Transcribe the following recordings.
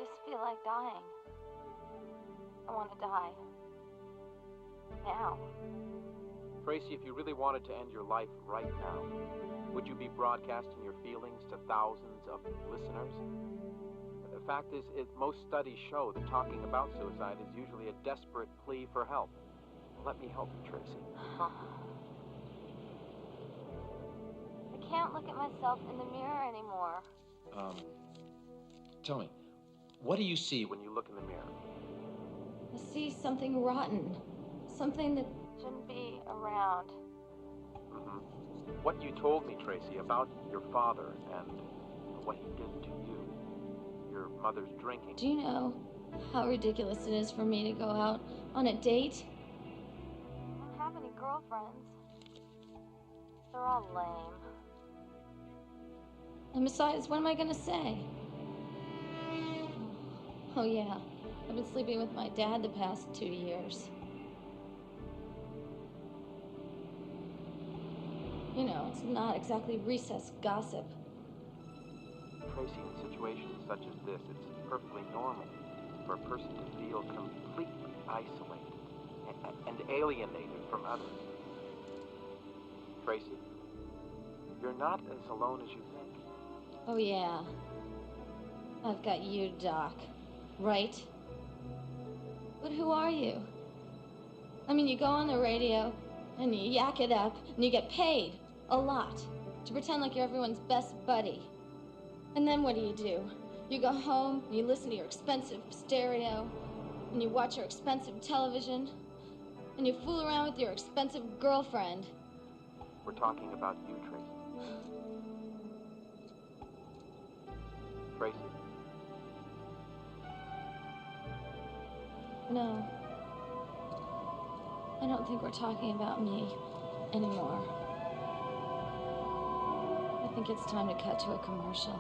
just feel like dying. I want to die. Now. Tracy, if you really wanted to end your life right now, would you be broadcasting your feelings to thousands of listeners? The fact is, most studies show that talking about suicide is usually a desperate plea for help. Let me help you, Tracy. Talk to me. I can't look at myself in the mirror anymore. Tell me, what do you see when you look in the mirror? I see something rotten. Something that shouldn't be around. What you told me, Tracy, about your father and what he did to you. Your mother's drinking. Do you know how ridiculous it is for me to go out on a date? I don't have any girlfriends. They're all lame. And besides, what am I gonna say? Oh yeah, I've been sleeping with my dad the past 2 years. You know, it's not exactly recess gossip. Tracy, in situations such as this, it's perfectly normal for a person to feel completely isolated and alienated from others. Tracy, you're not as alone as you think. Oh yeah. I've got you, Doc. Right? But who are you? I mean, you go on the radio, and you yak it up, and you get paid a lot to pretend like you're everyone's best buddy. And then what do? You go home, and you listen to your expensive stereo, and you watch your expensive television, and you fool around with your expensive girlfriend. We're talking about you, Tracy. Tracy? No. I don't think we're talking about me anymore. I think it's time to cut to a commercial.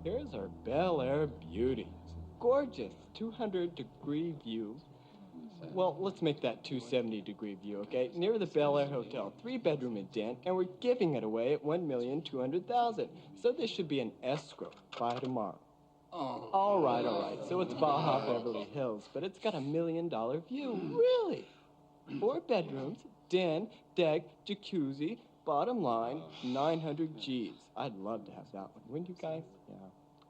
Here's our Bel Air beauty. It's a gorgeous 200-degree view. Well, let's make that 270-degree view, okay? Near the Bel Air Hotel, 3-bedroom in den, and we're giving it away at $1,200,000. So this should be an escrow by tomorrow. Oh. All right. So it's Baja Beverly Hills, but it's got $1 million view. Really? 4 bedrooms, den, deck, jacuzzi, bottom line, 900 G's. I'd love to have that one. Wouldn't you guys? Yeah.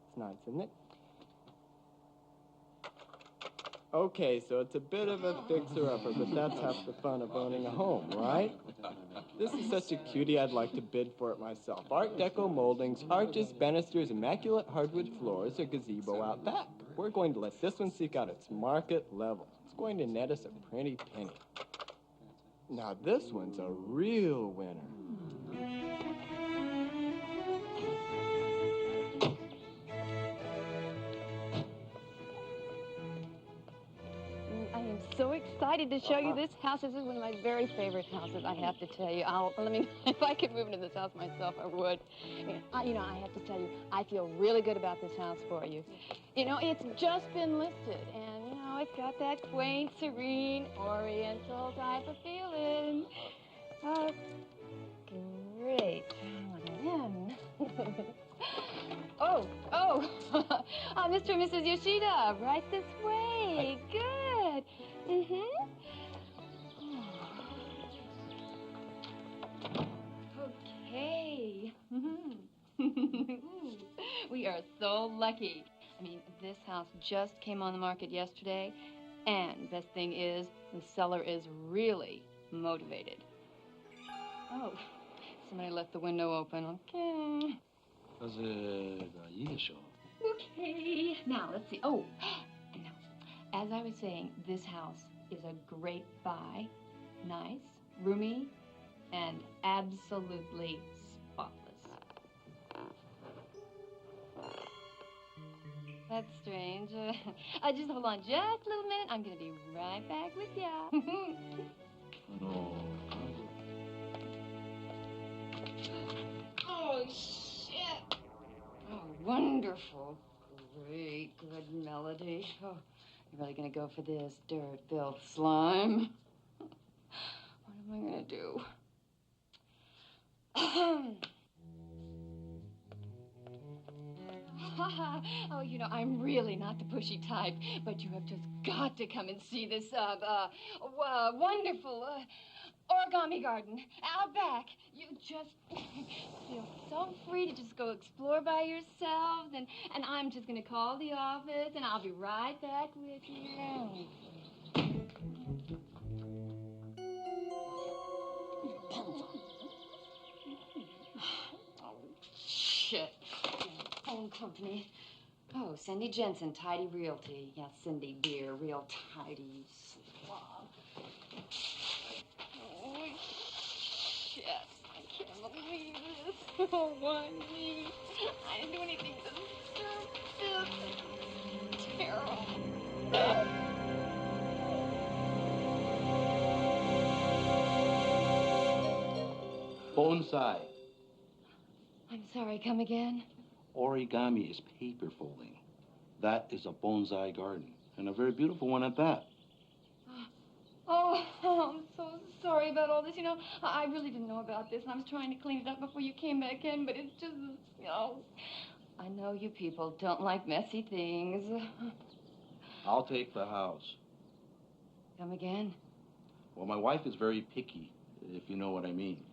It's nice, isn't it? Okay, so it's a bit of a fixer-upper, but that's half the fun of owning a home, right? This is such a cutie, I'd like to bid for it myself. Art Deco moldings, arches, banisters, immaculate hardwood floors, a gazebo out back. We're going to let this one seek out its market level. It's going to net us a pretty penny. Now this one's a real winner. I am so excited to show you this house. This is one of my very favorite houses, I have to tell you. If I could move into this house myself, I would. I have to tell you, I feel really good about this house for you. It's just been listed, and, it's got that quaint, serene, oriental type of feeling. Oh, great. Mr. and Mrs. Yoshida, right this way. Good. Okay. We are so lucky. This house just came on the market yesterday, and best thing is, the seller is really motivated. Oh, somebody left the window open. Okay. Okay. Now, let's see. Oh, now, as I was saying, this house is a great buy. Nice, roomy, and absolutely spotless. That's strange. Just hold on just a little minute. I'm going to be right back with ya. Oh, shit. Oh, wonderful. Great, good melody. Oh, you're really going to go for this dirt-filled slime? What am I going to do? Oh, I'm really not the pushy type, but you have just got to come and see this, wonderful, origami garden out back. You just feel so free to just go explore by yourself, and I'm just going to call the office, and I'll be right back with you. Oh, shit. Phone company. Oh, Cindy Jensen, Tidy Realty. Yeah, Cindy, dear, real tidy slob. Oh, shit. I can't believe this. Oh, why me? I didn't do anything to deserve this. Terrible. Bonsai. I'm sorry, come again? Origami is paper folding. That is a bonsai garden, and a very beautiful one at that. Oh, I'm so sorry about all this. I really didn't know about this, and I was trying to clean it up before you came back in, but it's just, I know you people don't like messy things. I'll take the house. Come again? Well, my wife is very picky, if you know what I mean.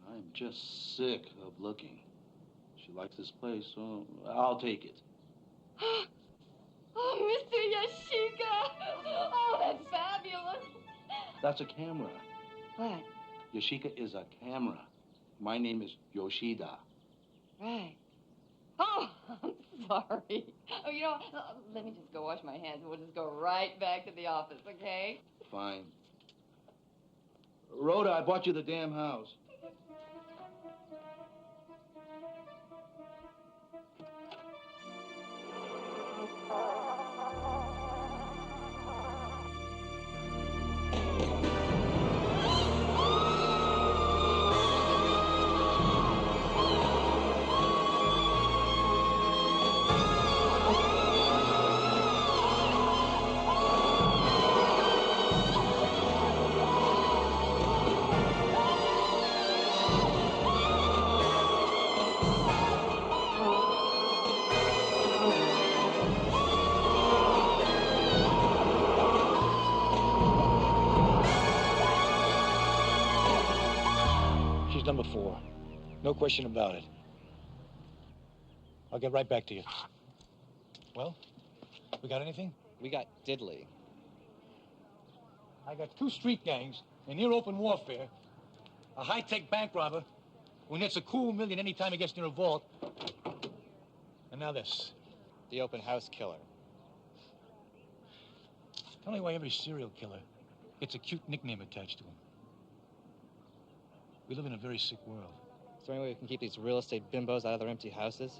I'm just sick of looking. She likes this place, so I'll take it. Oh, Mr. Yoshida! Oh, that's fabulous! That's a camera. What? Yoshida is a camera. My name is Yoshida. Right. Oh, I'm sorry. Oh, let me just go wash my hands and we'll just go right back to the office, okay? Fine. Rhoda, I bought you the damn house. done before. No question about it. I'll get right back to you. Well, we got anything? We got diddly. I got 2 street gangs in near open warfare, a high-tech bank robber who nets a cool million anytime he gets near a vault, and now this. The open house killer. Tell me why every serial killer gets a cute nickname attached to him. We live in a very sick world. Is there any way we can keep these real estate bimbos out of their empty houses?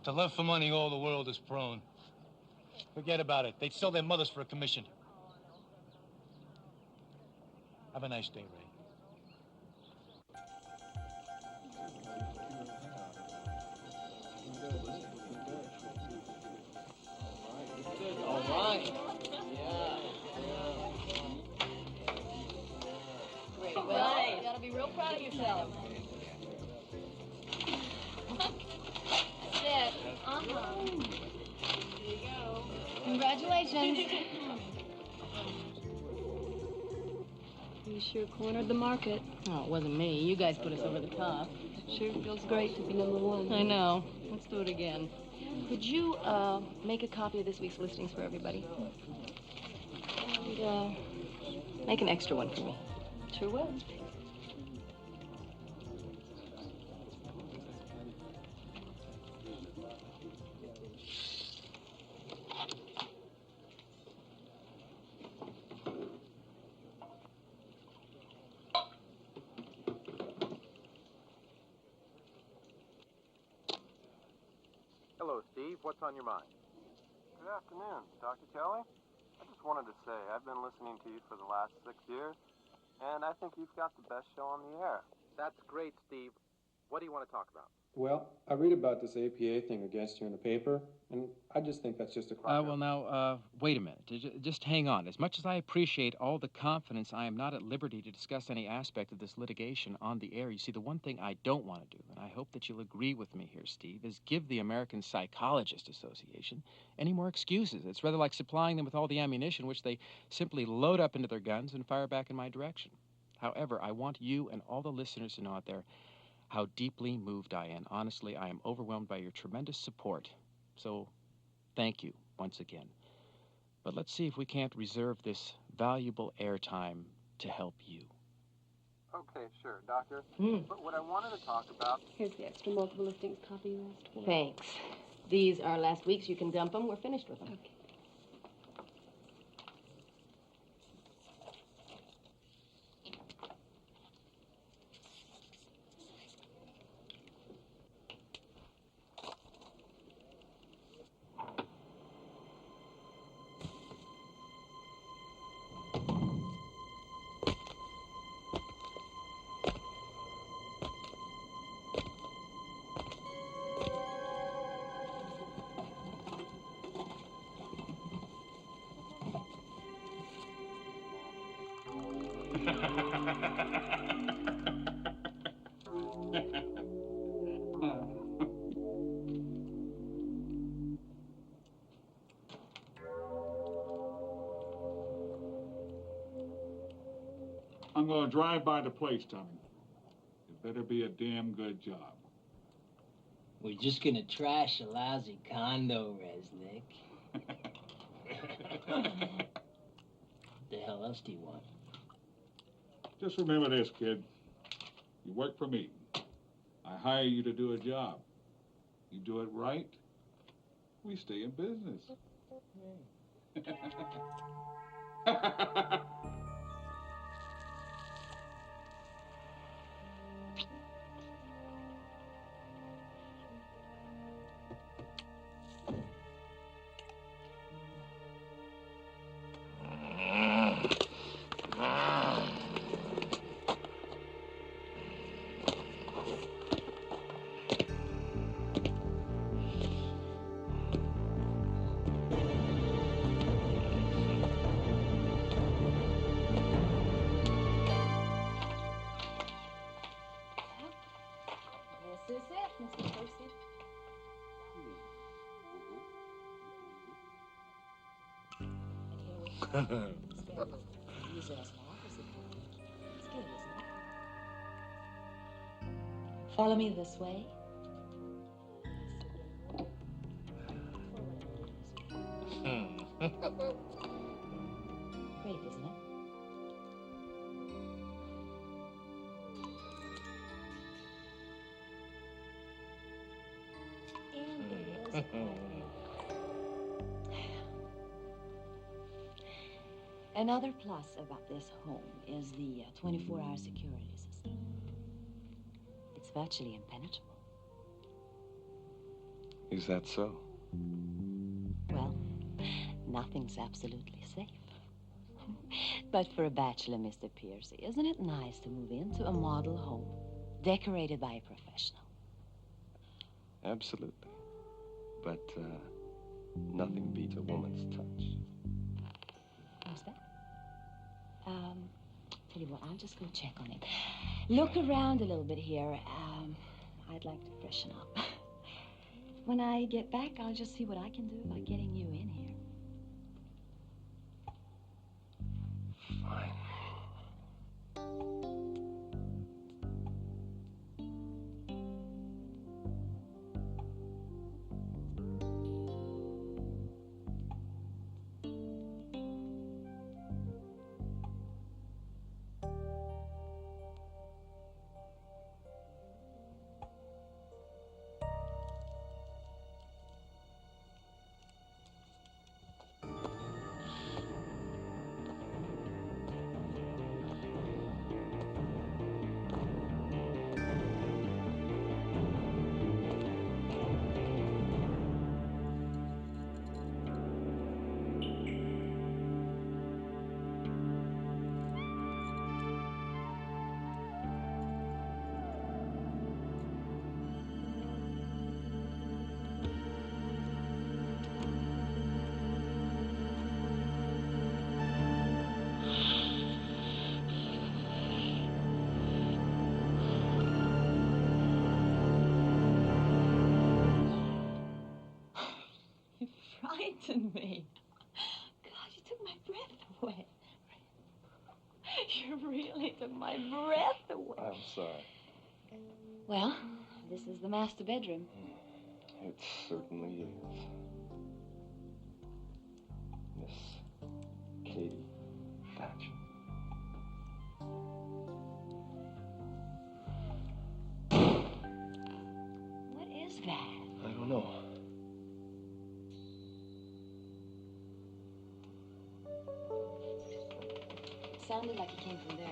To love for money, all the world is prone. Forget about it. They'd sell their mothers for a commission. Have a nice day, Ray. All right. Great. Well, you gotta be real proud of yourself. That's it. Here you go. Congratulations. You sure cornered the market. Oh, it wasn't me. You guys put us over the top. Sure feels great to be #1. I know. Let's do it again. Could you, make a copy of this week's listings for everybody? And, make an extra one for me. Sure will. Hello, Steve. What's on your mind? Good afternoon, Dr. Kelly. I just wanted to say I've been listening to you for the last 6 years, and I think you've got the best show on the air. That's great, Steve. What do you want to talk about? Well, I read about this APA thing against you in the paper, and I just think that's just a crime. Well, now, wait a minute. Just hang on. As much as I appreciate all the confidence, I am not at liberty to discuss any aspect of this litigation on the air. You see, the one thing I don't want to do, and I hope that you'll agree with me here, Steve, is give the American Psychologist Association any more excuses. It's rather like supplying them with all the ammunition which they simply load up into their guns and fire back in my direction. However, I want you and all the listeners to know out there how deeply moved I am. Honestly, I am overwhelmed by your tremendous support. So, thank you once again. But let's see if we can't reserve this valuable airtime to help you. Okay, sure, Doctor. But what I wanted to talk about... Here's the extra multiple listings copy you asked for. Thanks. These are last week's. You can dump them. We're finished with them. Okay. I'm going to drive by the place, Tommy. It better be a damn good job. We're just going to trash a lousy condo, Resnick. What the hell else do you want? Just remember this, kid. You work for me. I hire you to do a job. You do it right, we stay in business. This is it, Mr. Percy. And here we use it as an office. It's good, isn't it? Follow me this way. Great, isn't it? Another plus about this home is the 24-hour security system. It's virtually impenetrable. Is that so? Well, nothing's absolutely safe. But for a bachelor, Mr. Piercy, isn't it nice to move into a model home decorated by a professional? Absolutely. But, nothing beats a woman's touch. What's that? Tell you what, I'll just go check on it. Look around a little bit here. I'd like to freshen up. When I get back, I'll just see what I can do about getting you in here. Fine. Frightened me. God, you took my breath away. You really took my breath away. I'm sorry. Well, this is the master bedroom. It certainly is. Miss Katie Thatcher. What is that? I don't know. It sounded like it came from there.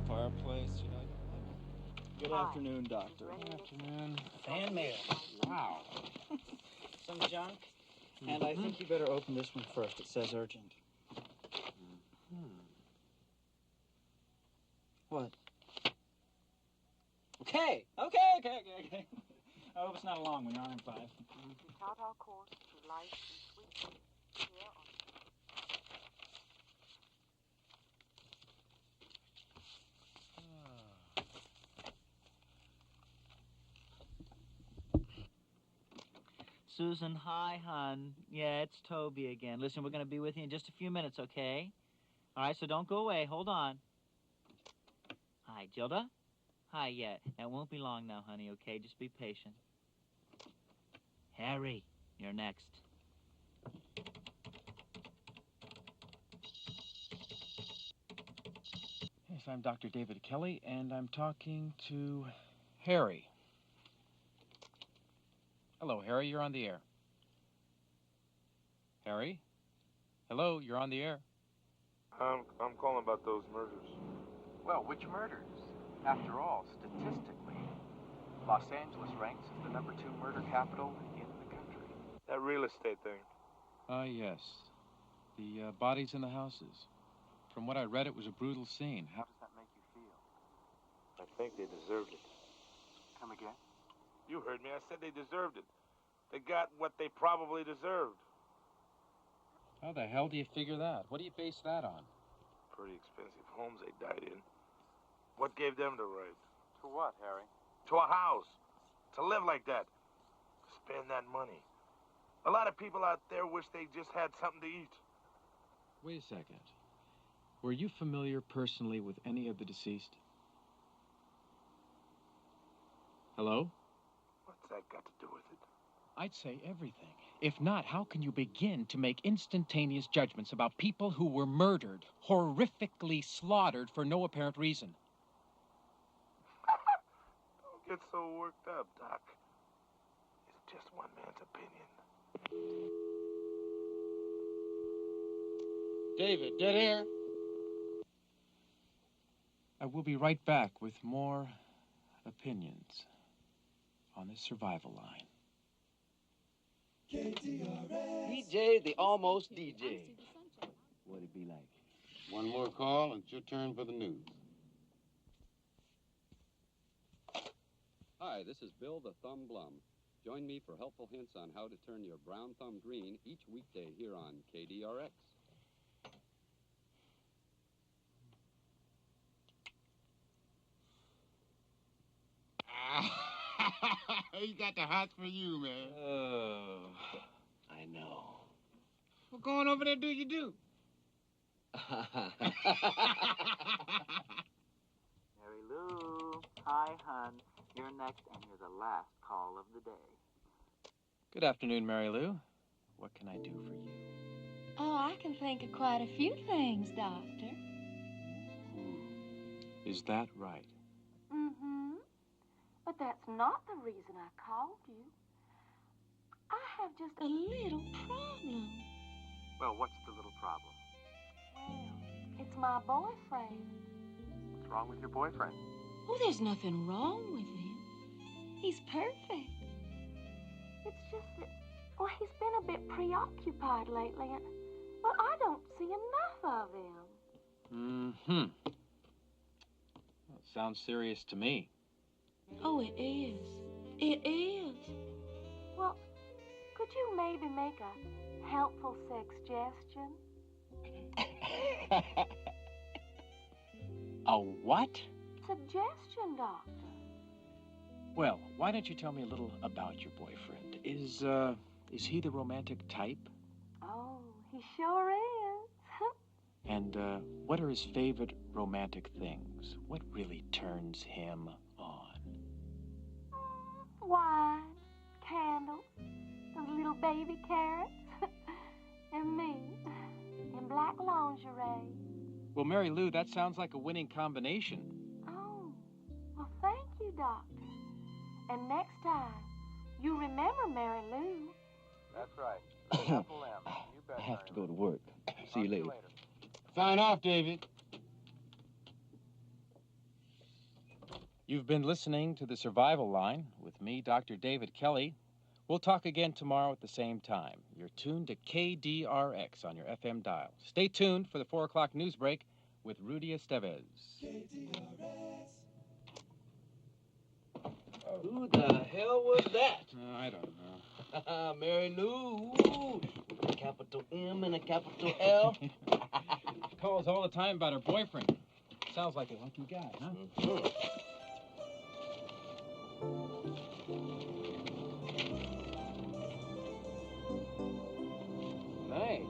Fireplace, you know. Good afternoon, Doctor. Good afternoon. Fan mail. Wow. Some junk. And I think you better open this one first. It says urgent. What? Okay. I hope it's not a long one. You're on in 5. Chart our course through life and sweet here on Susan, hi, hon. Yeah, it's Toby again. Listen, we're going to be with you in just a few minutes, okay? All right, so don't go away. Hold on. Hi, Gilda? Hi, yeah. It won't be long now, honey, okay? Just be patient. Harry, you're next. Yes, I'm Dr. David Kelly, and I'm talking to Harry. Hello, Harry, you're on the air. Harry? Hello, you're on the air. I'm calling about those murders. Well, which murders? After all, statistically, Los Angeles ranks as the #2 murder capital in the country. That real estate thing. Yes. The bodies in the houses. From what I read, it was a brutal scene. How does that make you feel? I think they deserved it. Come again? You heard me. I said they deserved it. They got what they probably deserved. How the hell do you figure that? What do you base that on? Pretty expensive homes they died in. What gave them the right? To what, Harry? To a house. To live like that. To spend that money. A lot of people out there wish they just had something to eat. Wait a second. Were you familiar personally with any of the deceased? Hello? What's that got to do with it? I'd say everything. If not, how can you begin to make instantaneous judgments about people who were murdered, horrifically slaughtered for no apparent reason? Don't get so worked up, Doc. It's just one man's opinion. David, dead air. I will be right back with more opinions on this survival line. DJ, the almost DJ. What'd it be like? One more call, and it's your turn for the news. Hi, this is Bill the Thumb Blum. Join me for helpful hints on how to turn your brown thumb green each weekday here on KDRX. He got the hots for you, man. Oh, I know. What going over there do you do? Mary Lou, hi, hon. You're next, and you're the last call of the day. Good afternoon, Mary Lou. What can I do for you? Oh, I can think of quite a few things, Doctor. Is that right? Mm-hmm. But that's not the reason I called you. I have just a little problem. Well, what's the little problem? Well, it's my boyfriend. What's wrong with your boyfriend? Oh, there's nothing wrong with him. He's perfect. It's just that, well, he's been a bit preoccupied lately, and, well, I don't see enough of him. Mm-hmm. Well, it sounds serious to me. Oh, it is. It is. Well, could you maybe make a helpful suggestion? A what? Suggestion, Doctor. Well, why don't you tell me a little about your boyfriend? Is he the romantic type? Oh, he sure is. And, what are his favorite romantic things? What really turns him on? Wine, candles, those little baby carrots, and me in black lingerie. Well, Mary Lou, that sounds like a winning combination. Oh, well, thank you, Doctor. And next time, you remember Mary Lou. That's right. Apple M. You bet, I have to Mary go to work. See you later. Sign off, David. You've been listening to The Survival Line with me, Dr. David Kelly. We'll talk again tomorrow at the same time. You're tuned to KDRX on your FM dial. Stay tuned for the 4 o'clock news break with Rudy Estevez. KDRX. Who the hell was that? I don't know. Mary Lou. A capital M and a capital L. Calls all the time about her boyfriend. Sounds like a lucky guy, huh? Mm-hmm. Nice.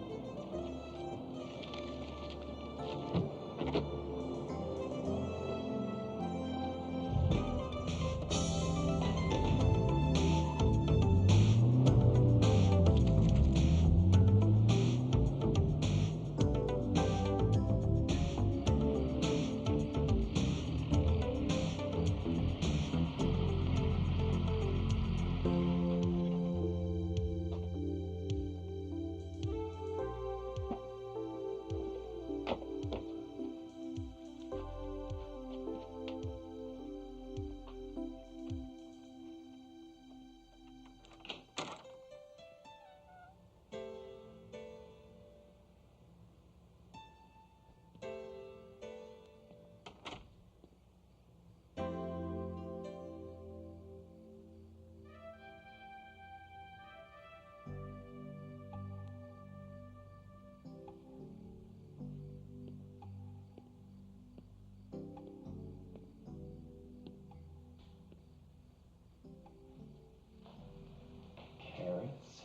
Carrots,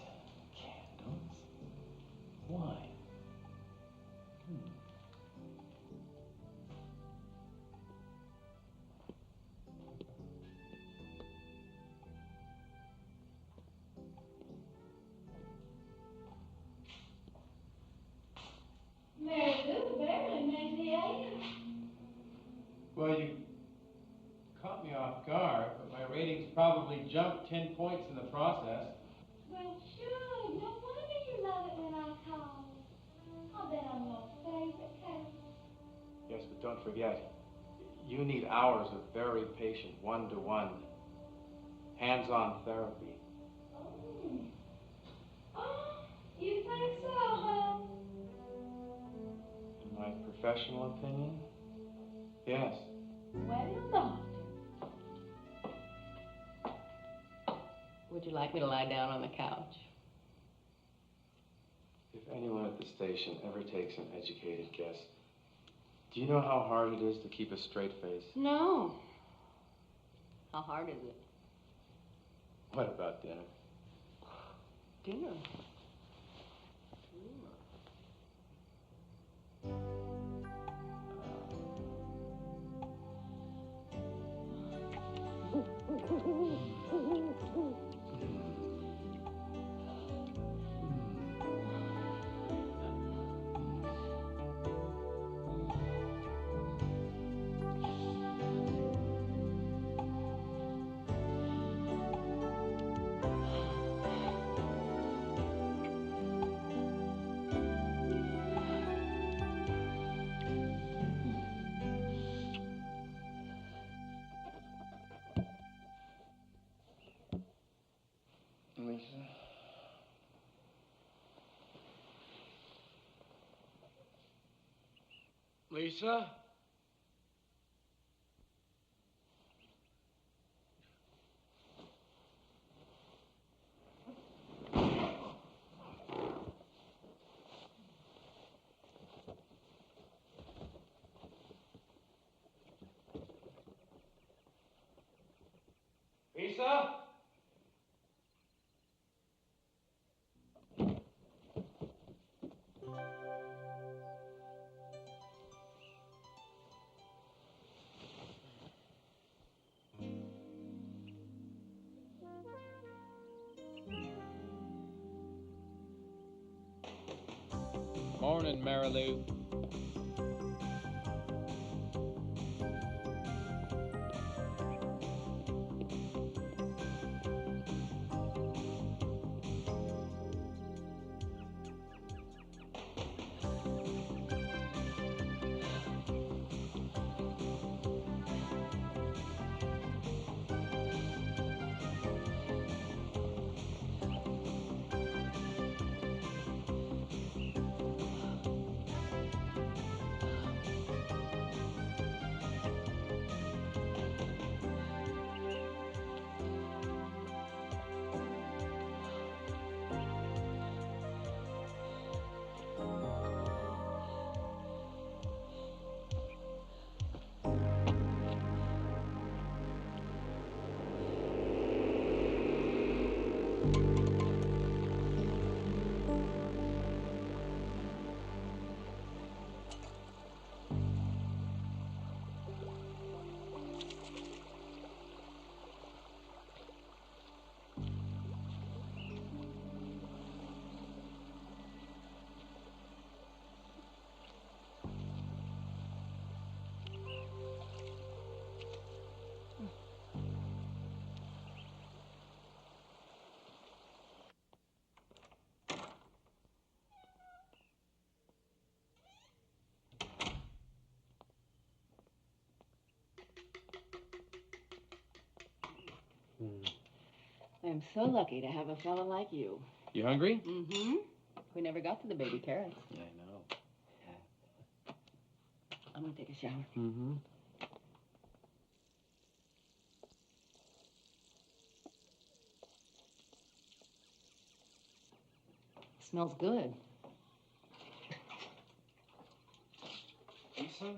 candles, wine. Mary Lou barely made the 8. Well, you caught me off guard, but my ratings probably jumped 10 points in the process. Well, sure. No wonder you love it when I call. I'll bet I'm your favorite cousin. Yes, but don't forget, you need hours of very patient, one-to-one, hands-on therapy. Oh, you think so, huh? In my professional opinion, yes. Well, doctor. Would you like me to lie down on the couch? If anyone at the station ever takes an educated guess, do you know how hard it is to keep a straight face? No. How hard is it? What about dinner? Dinner. Lisa? Lisa? Lisa? Morning, Mary Lou. I'm so lucky to have a fella like you. You hungry? Mm-hmm. We never got to the baby carrots. Yeah, I know. I'm gonna take a shower. Mm-hmm. Smells good. Lisa, have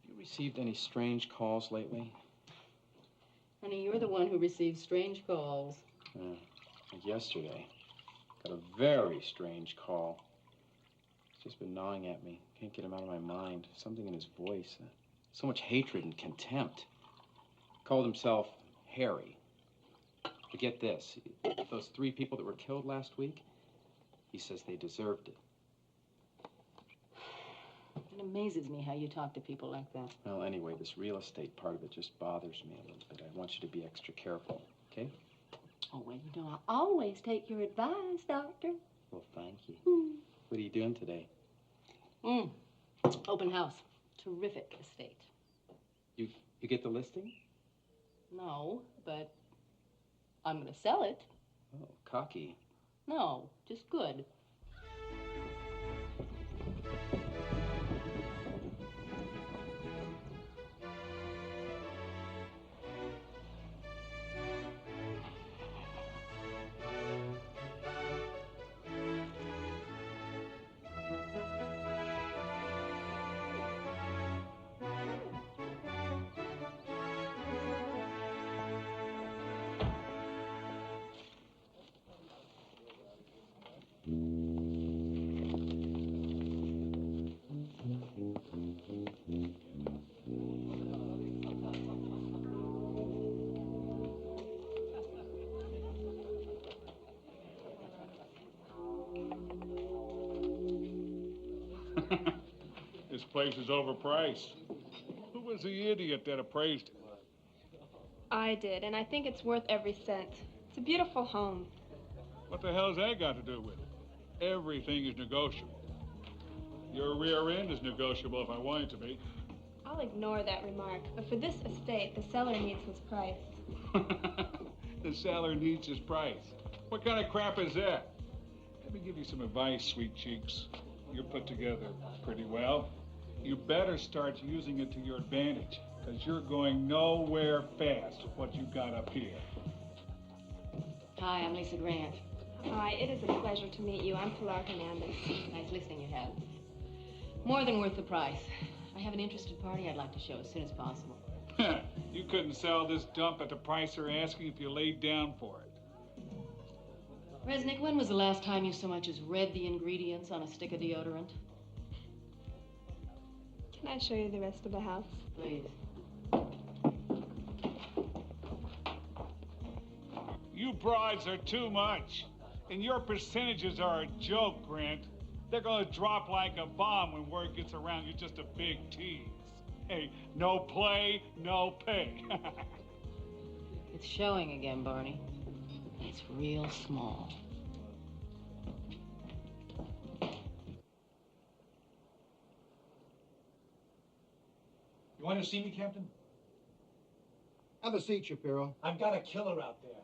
you received any strange calls lately? Honey, you're the one who receives strange calls. Like yesterday. Got a very strange call. He's just been gnawing at me. Can't get him out of my mind. Something in his voice. So much hatred and contempt. Called himself Harry. But get this. Those 3 people that were killed last week, he says they deserved it. It amazes me how you talk to people like that. Well, anyway, this real estate part of it just bothers me a little bit. I want you to be extra careful, okay? Oh, well, you know, I always take your advice, Doctor. Well, thank you. What are you doing today? Open house. Terrific estate. You get the listing? No, but I'm going to sell it. Oh, cocky. No, just good. This place is overpriced. Who was the idiot that appraised it? I did, and I think it's worth every cent. It's a beautiful home. What the hell's that got to do with it? Everything is negotiable. Your rear end is negotiable if I want it to be. I'll ignore that remark, but for this estate, the seller needs his price. The seller needs his price. What kind of crap is that? Let me give you some advice, sweet cheeks. You're put together pretty well. You better start using it to your advantage, because you're going nowhere fast with what you got up here. Hi, I'm Lisa Grant. Hi, it is a pleasure to meet you. I'm Pilar Hernandez. Nice listening you had. More than worth the price. I have an interested party I'd like to show as soon as possible. You couldn't sell this dump at the price they're asking if you laid down for it. Resnick, when was the last time you so much as read the ingredients on a stick of deodorant? Can I show you the rest of the house? Please. You broads are too much. And your percentages are a joke, Grant. They're gonna drop like a bomb when word gets around you're just a big tease. Hey, no play, no pay. It's showing again, Barney. It's real small. You want to see me, Captain? Have a seat, Shapiro. I've got a killer out there.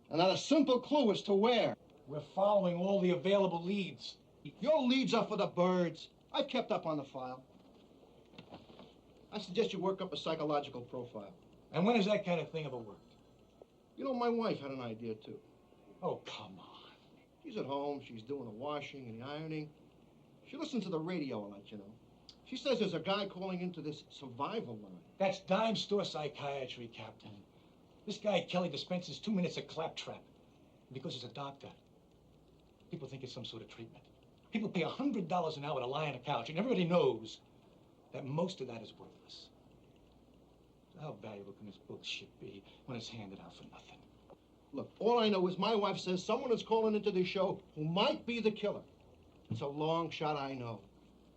And not a simple clue as to where. We're following all the available leads. Your leads are for the birds. I've kept up on the file. I suggest you work up a psychological profile. And when has that kind of thing ever worked? You know, my wife had an idea, too. Oh, come on. She's at home. She's doing the washing and the ironing. She listens to the radio a lot, you know. She says there's a guy calling into this survival line. That's dime store psychiatry, Captain. This guy, Kelly, dispenses 2 minutes of claptrap. Because he's a doctor. People think it's some sort of treatment. People pay $100 an hour to lie on a couch, and everybody knows that most of that is worthless. So how valuable can this bullshit be when it's handed out for nothing? Look, all I know is my wife says someone is calling into this show who might be the killer. It's a long shot, I know.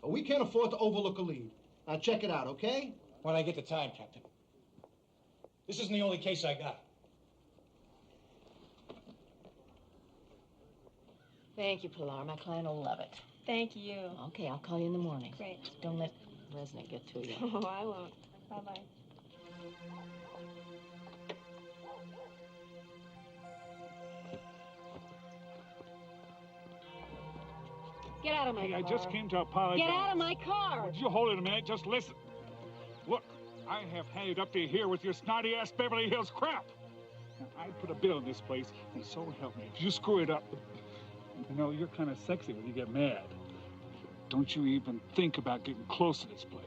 But we can't afford to overlook a lead. Now check it out, okay? When I get the time, Captain. This isn't the only case I got. Thank you, Pilar. My client will love it. Thank you. Okay, I'll call you in the morning. Great. Don't let Resnick get to you. Oh, I won't. Bye-bye. Get out of my car. I just came to apologize. Get out of my car. Would you hold it a minute? Just listen. Look, I have had it up to here with your snotty-ass Beverly Hills crap. Now, I put a bill in this place, and so help me. If you screw it up, you know, you're kind of sexy when you get mad. Don't you even think about getting close to this place.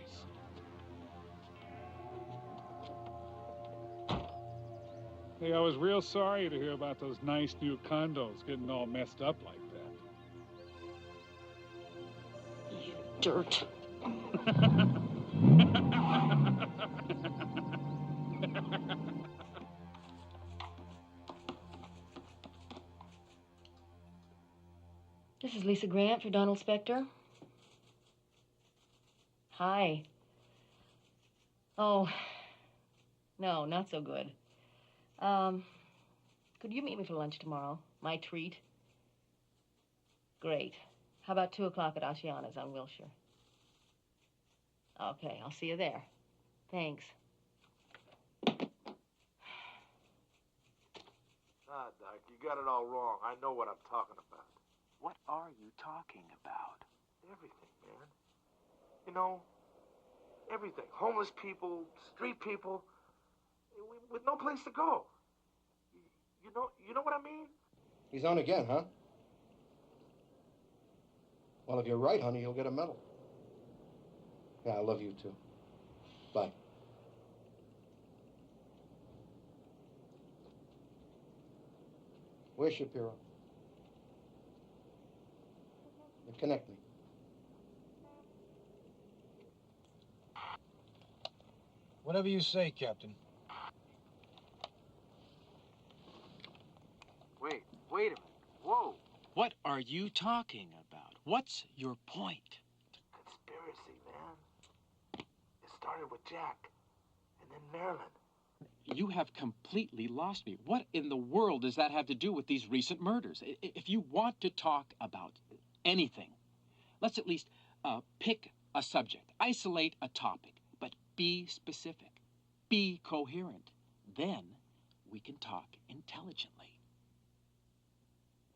Hey, I was real sorry to hear about those nice new condos getting all messed up like that. You dirt. This is Lisa Grant for Donald Spector. Hi. Oh, no, not so good. Could you meet me for lunch tomorrow? My treat. Great. How about 2 o'clock at Ashiana's on Wilshire? Okay, I'll see you there. Thanks. Nah, Doc, you got it all wrong. I know what I'm talking about. What are you talking about? Everything, man. You know, everything. Homeless people, street people, with no place to go. You know what I mean? He's on again, huh? Well, if you're right, honey, you'll get a medal. Yeah, I love you too. Bye. Where's Shapiro? Connect me. Whatever you say, Captain. Wait a minute. Whoa. What are you talking about? What's your point? Conspiracy, man. It started with Jack, and then Marilyn. You have completely lost me. What in the world does that have to do with these recent murders? If you want to talk about anything, let's at least pick a subject, isolate a topic, but be specific, be coherent. Then we can talk intelligently.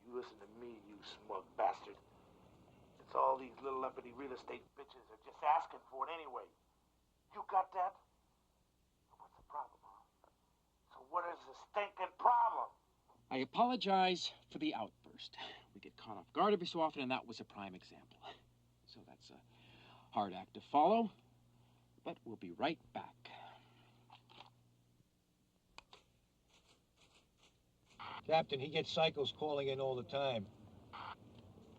You listen to me, you smug bastard. It's all these little uppity real estate bitches are just asking for it anyway. You got that? What's the problem, huh? So what is the stinking problem? I apologize for the outburst. We get caught off guard every so often, and that was a prime example. So that's a hard act to follow, but we'll be right back. Captain, he gets psychos calling in all the time.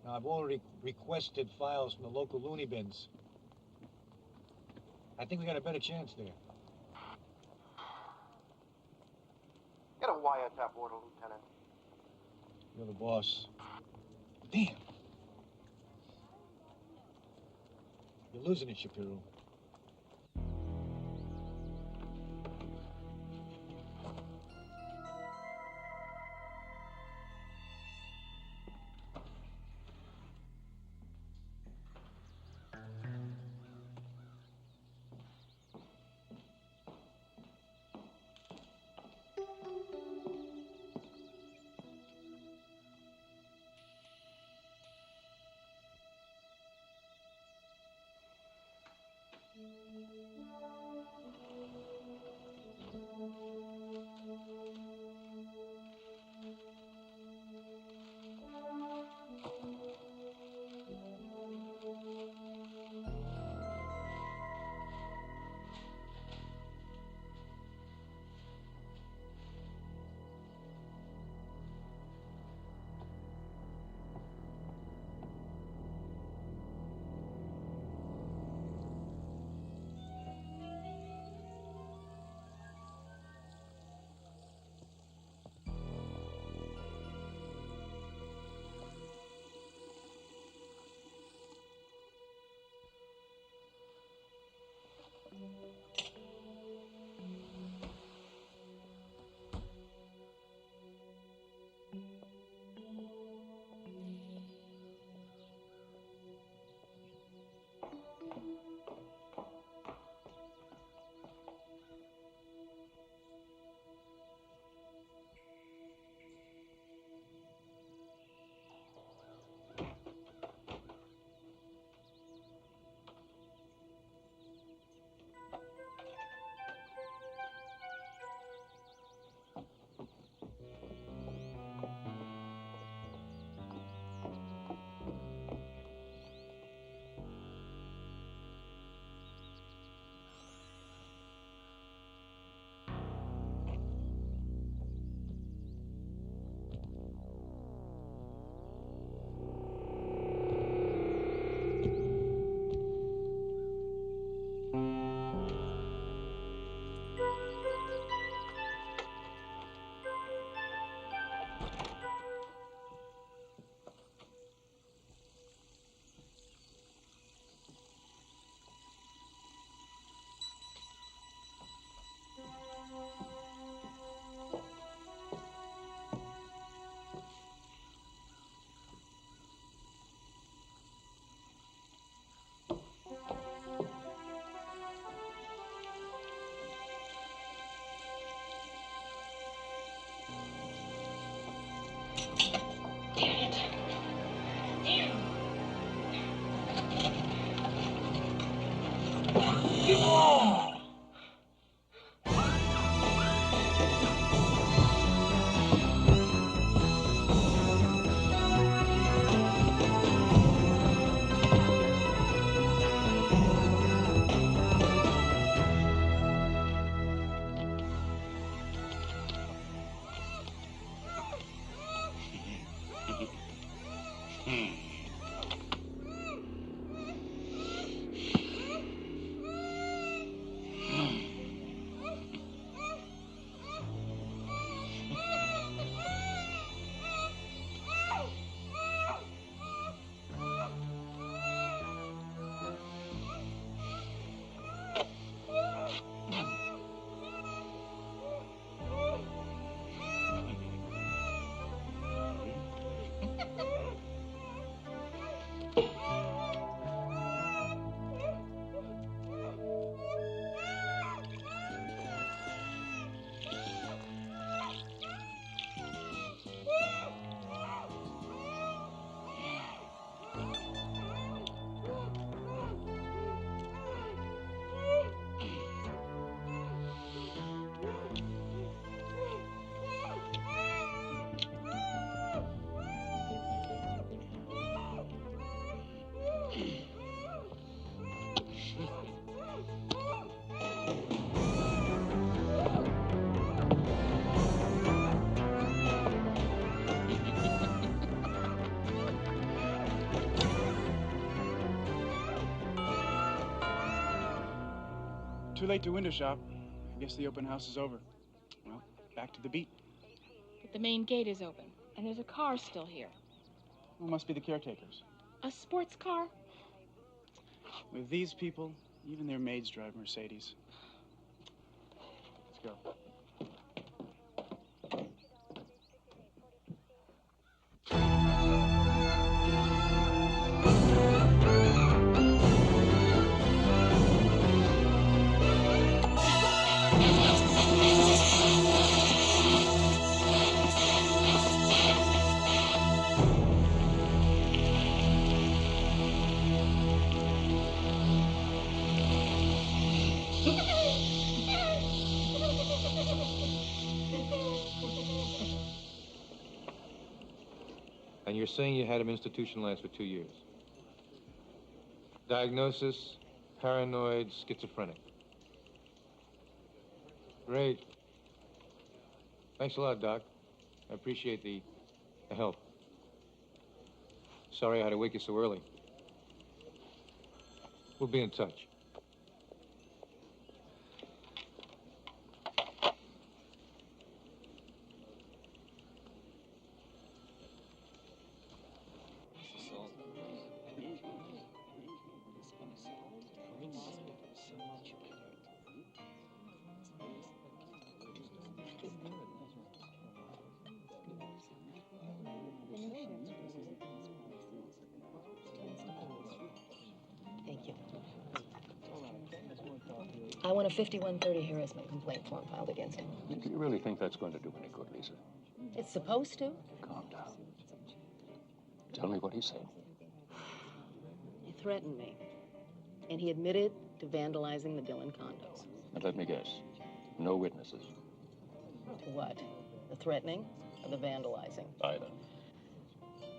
Now, I've already requested files from the local loony bins. I think we got a better chance there. Get a wiretap order, Lieutenant. You're the boss. Damn. You're losing it, Shapiro. Too late to window shop. I guess the open house is over. Well, back to the beat. But the main gate is open, and there's a car still here. Well, must be the caretakers. A sports car? With these people, even their maids drive Mercedes. Let's go. And you're saying you had him institutionalized for 2 years. Diagnosis, paranoid, schizophrenic. Great. Thanks a lot, Doc. I appreciate the help. Sorry I had to wake you so early. We'll be in touch. Thank you. I want a 5130 harassment complaint form filed against him. Do you really think that's going to do any good, Lisa? It's supposed to. Calm down. Tell me what he said. He threatened me. And he admitted to vandalizing the Dillon condos. And let me guess, no witnesses. To what? The threatening or the vandalizing? Either.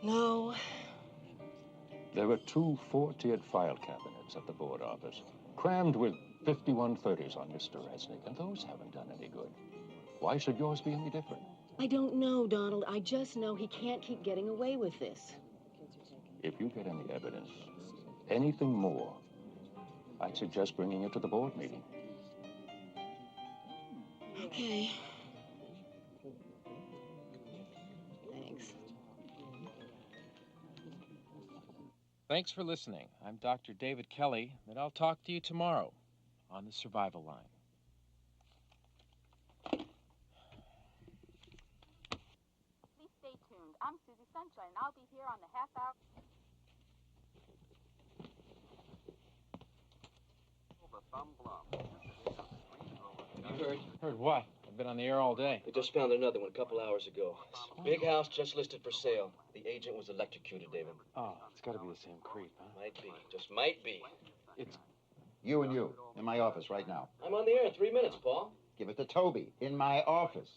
No. There were 2 4-tiered file cabinets at the board office, crammed with 5130s on Mr. Resnick, and those haven't done any good. Why should yours be any different? I don't know, Donald. I just know he can't keep getting away with this. If you get any evidence, anything more, I'd suggest bringing it to the board meeting. Okay. Thanks. Thanks for listening. I'm Dr. David Kelly, and I'll talk to you tomorrow on the Survival Line. Please stay tuned. I'm Susie Sunshine, and I'll be here on the half hour. You heard? Heard what? I've been on the air all day. We just found another one a couple hours ago. Big house just listed for sale. The agent was electrocuted, David. Oh, it's got to be the same creep, huh? Might be. Just might be. It's You and you, in my office right now. I'm on the air in 3 minutes, Paul. Give it to Toby, in my office.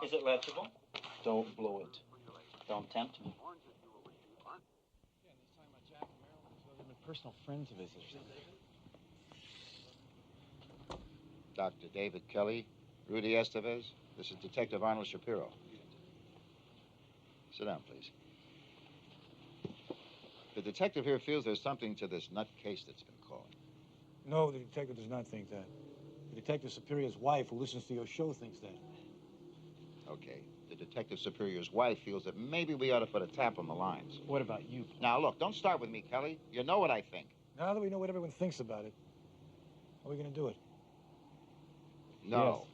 Is it legible? Don't blow it. Don't tempt me. Personal friends of his or something. Dr. David Kelly, Rudy Estevez. This is Detective Arnold Shapiro. Sit down, please. The detective here feels there's something to this nut case that's been called. No, the detective does not think that. The detective superior's wife, who listens to your show, thinks that. Okay. The detective superior's wife feels that maybe we ought to put a tap on the lines. What about you? Now, look, don't start with me, Kelly. You know what I think. Now that we know what everyone thinks about it, how are we going to do it? No.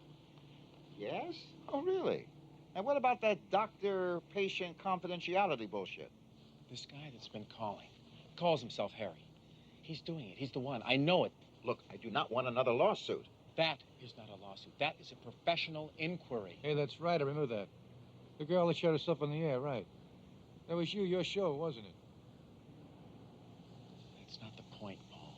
Yes? Oh, really? And what about that doctor-patient confidentiality bullshit? This guy that's been calls himself Harry. He's doing it. He's the one. I know it. Look, I do not want another lawsuit. That is not a lawsuit. That is a professional inquiry. Hey, that's right. I remember that. The girl that shot herself on the air, right. That was you, your show, wasn't it? That's not the point, Paul.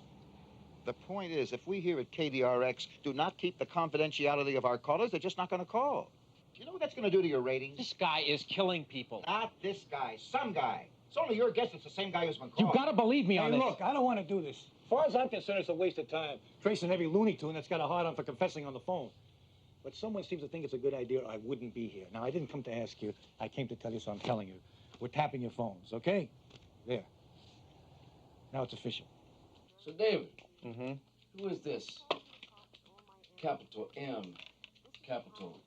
The point is, if we here at KDRX do not keep the confidentiality of our callers, they're just not going to call. Do you know what that's going to do to your ratings? This guy is killing people. Not this guy, some guy. It's only your guess it's the same guy who's been called. You gotta believe me on this. Hey, look, I don't want to do this. As far as I'm concerned, it's a waste of time. Tracing every Looney Tune that's got a hard-on for confessing on the phone. But someone seems to think it's a good idea, or I wouldn't be here. Now, I didn't come to ask you. I came to tell you, so I'm telling you. We're tapping your phones, okay? There. Now it's official. So, David. Who is this? Capital M, capital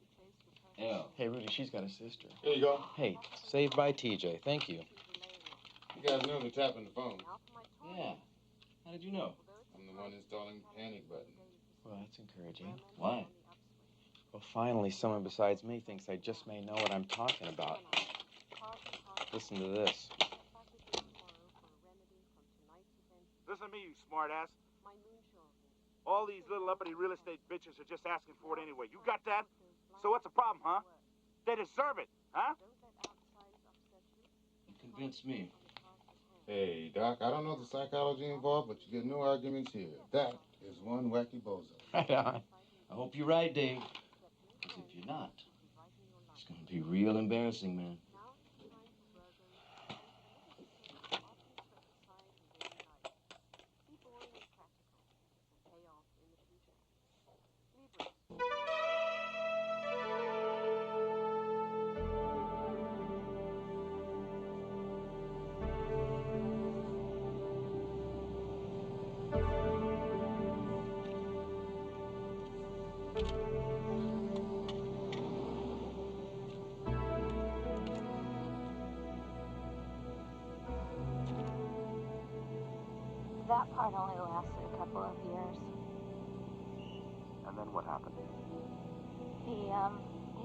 L. Hey, Rudy, she's got a sister. Here you go. Hey, saved by TJ. Thank you. You guys know me tapping the phone. Yeah. How did you know? I'm the one installing the panic button. Well, that's encouraging. Why? Well, finally, someone besides me thinks I just may know what I'm talking about. Listen to this. Listen to me, you smartass. All these little uppity real estate bitches are just asking for it anyway. You got that? So what's the problem, huh? They deserve it, huh? You convinced me. Hey, Doc, I don't know the psychology involved, but you get no arguments here. That is one wacky bozo. Right on. I hope you're right, Dave. Because if you're not, it's going to be real embarrassing, man. That part only lasted a couple of years. And then what happened? He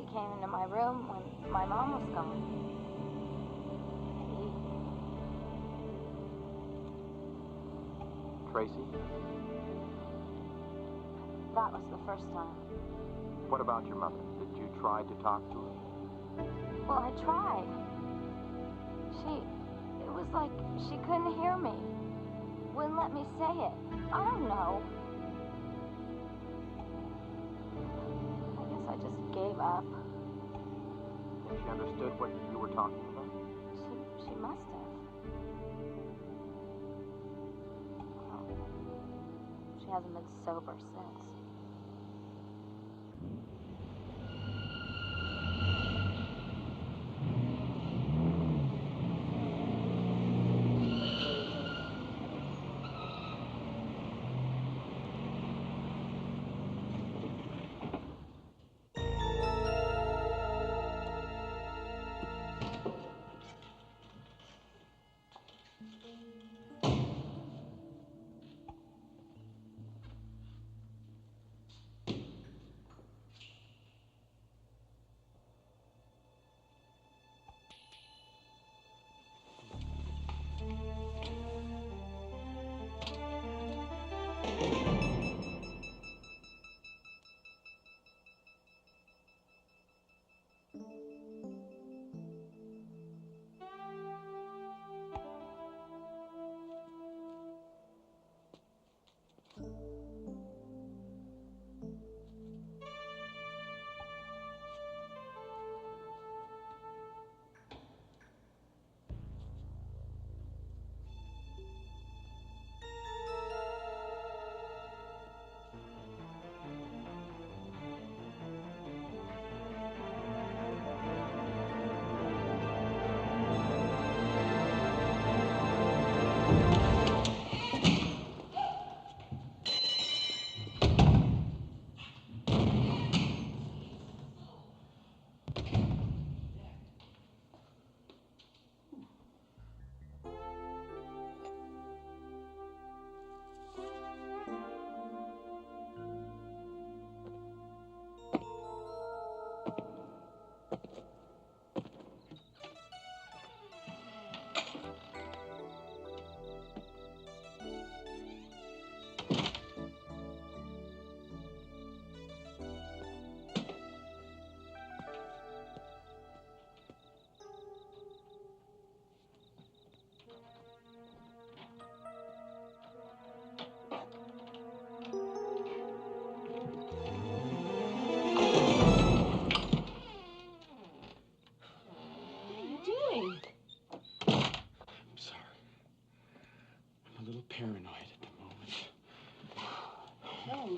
came into my room when my mom was gone. Tracy? That was the first time. What about your mother? Did you try to talk to her? Well, I tried. It was like she couldn't hear me. Wouldn't let me say it. I don't know. I guess I just gave up. Think she understood what you were talking about? She must have. Well, she hasn't been sober since.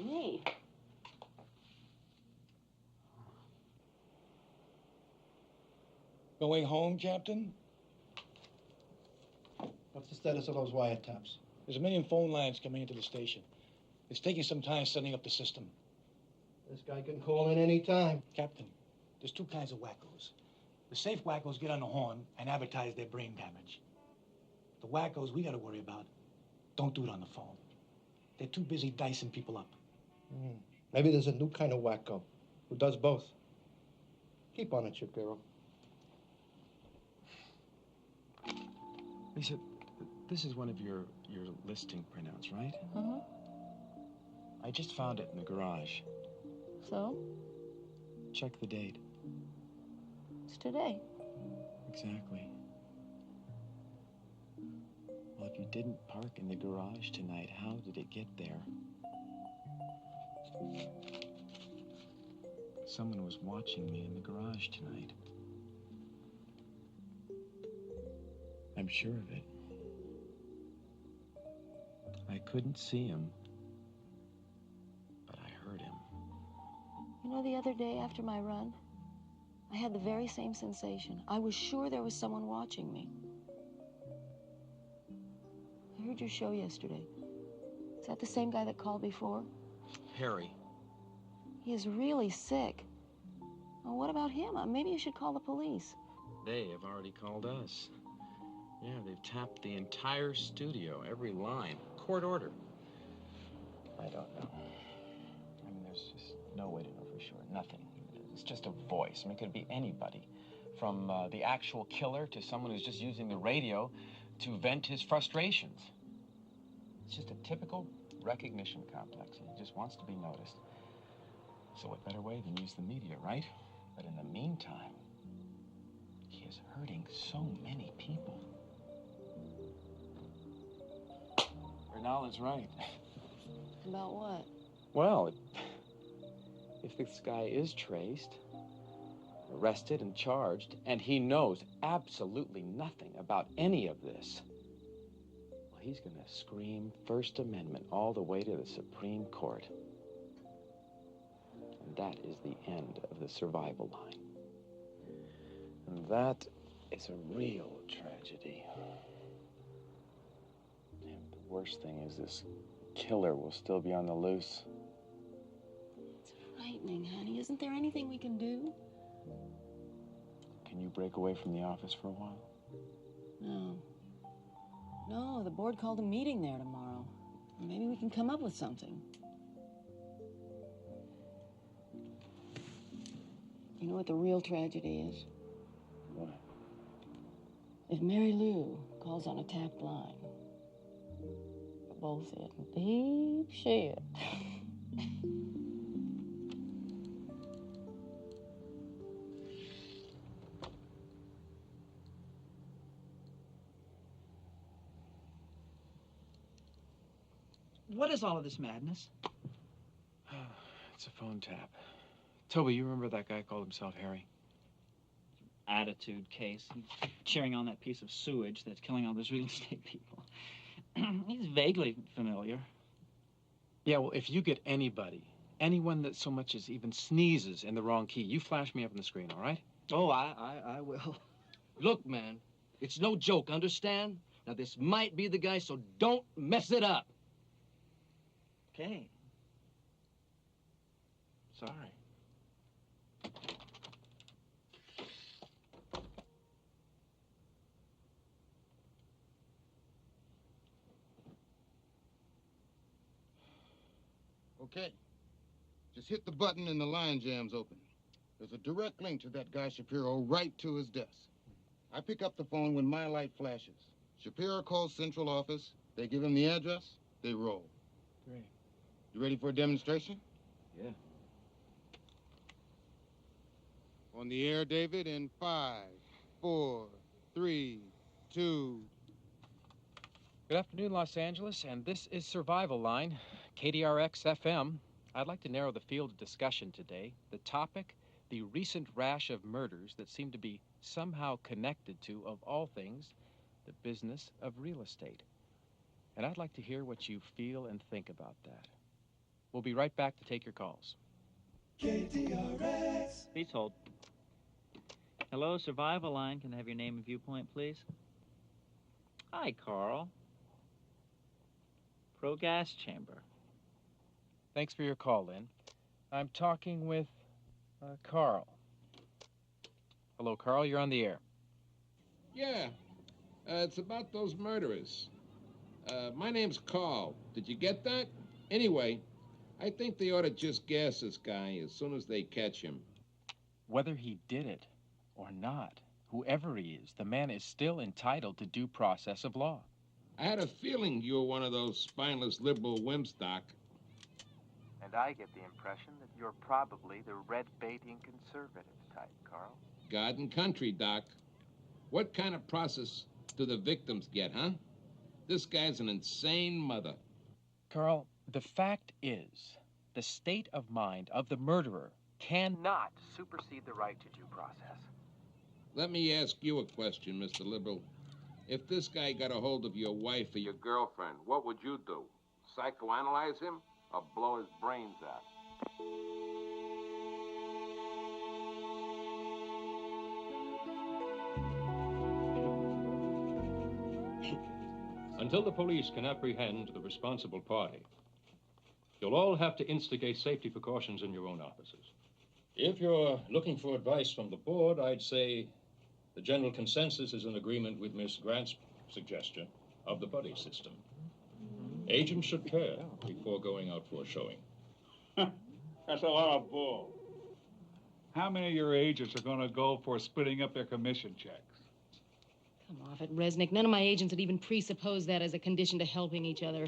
me. Going home, Captain? What's the status of those wiretaps? There's a million phone lines coming into the station. It's taking some time setting up the system. This guy can call in any time. Captain, there's two kinds of wackos. The safe wackos get on the horn and advertise their brain damage. The wackos we gotta worry about don't do it on the phone. They're too busy dicing people up. Maybe there's a new kind of wacko who does both. Keep on it, Shapiro. Lisa, this is one of your listing printouts, right? Uh-huh. I just found it in the garage. So? Check the date. It's today. Exactly. Well, if you didn't park in the garage tonight, how did it get there? Someone was watching me in the garage tonight. I'm sure of it. I couldn't see him, but I heard him. You know, the other day after my run, I had the very same sensation. I was sure there was someone watching me. I heard your show yesterday. Is that the same guy that called before? Harry. He is really sick. Well, what about him? Maybe you should call the police. They have already called us. Yeah, they've tapped the entire studio, every line. Court order. I don't know. I mean, there's just no way to know for sure. Nothing. It's just a voice. I mean, it could be anybody. From the actual killer to someone who's just using the radio to vent his frustrations. It's just a typical recognition complex. He just wants to be noticed. So what better way than use the media, right? But in the meantime, he is hurting so many people. Bernal is right. About what? Well, if this guy is traced, arrested and charged, and he knows absolutely nothing about any of this, well, he's gonna scream First Amendment all the way to the Supreme Court. And that is the end of the survival line. And that is a real tragedy. And the worst thing is this killer will still be on the loose. It's frightening, honey. Isn't there anything we can do? Can you break away from the office for a while? No. No, the board called a meeting there tomorrow. Maybe we can come up with something. You know what the real tragedy is? What? If Mary Lou calls on a tapped line, we're both in deep shit. What is all of this madness? It's a phone tap. Toby, you remember that guy called himself Harry? Attitude case. He's cheering on that piece of sewage that's killing all those real estate people. He's vaguely familiar. Yeah, well, if you get anybody, anyone that so much as even sneezes in the wrong key, you flash me up on the screen, all right? Oh, I will. Look, man, it's no joke, understand? Now, this might be the guy, so don't mess it up. Okay. Sorry. Okay. Just hit the button and the line jams open. There's a direct link to that guy Shapiro right to his desk. I pick up the phone when my light flashes. Shapiro calls central office. They give him the address. They roll. Great. You ready for a demonstration? Yeah. On the air, David, in 5, 4, 3, 2. Good afternoon, Los Angeles, and this is Survival Line, KDRX FM. I'd like to narrow the field of discussion today. The topic, the recent rash of murders that seem to be somehow connected to, of all things, the business of real estate. And I'd like to hear what you feel and think about that. We'll be right back to take your calls. KTRX. Please hold. Hello, Survival Line. Can I have your name and viewpoint, please? Hi, Carl. Pro Gas Chamber. Thanks for your call, Lynn. I'm talking with Carl. Hello, Carl. You're on the air. Yeah, it's about those murderers. My name's Carl. Did you get that? Anyway, I think they ought to just gas this guy as soon as they catch him. Whether he did it or not, whoever he is, the man is still entitled to due process of law. I had a feeling you were one of those spineless liberal wimps, Doc. And I get the impression that you're probably the red-baiting conservative type, Carl. God and country, Doc. What kind of process do the victims get, huh? This guy's an insane mother. Carl, the fact is, the state of mind of the murderer cannot supersede the right to due process. Let me ask you a question, Mr. Liberal. If this guy got a hold of your wife or your girlfriend, what would you do? Psychoanalyze him or blow his brains out? Until the police can apprehend the responsible party, you'll all have to instigate safety precautions in your own offices. If you're looking for advice from the board, I'd say the general consensus is in agreement with Miss Grant's suggestion of the buddy system. Agents should care before going out for a showing. That's a lot of bull. How many of your agents are going to go for splitting up their commission checks? Come off it, Resnick. None of my agents would even presuppose that as a condition to helping each other.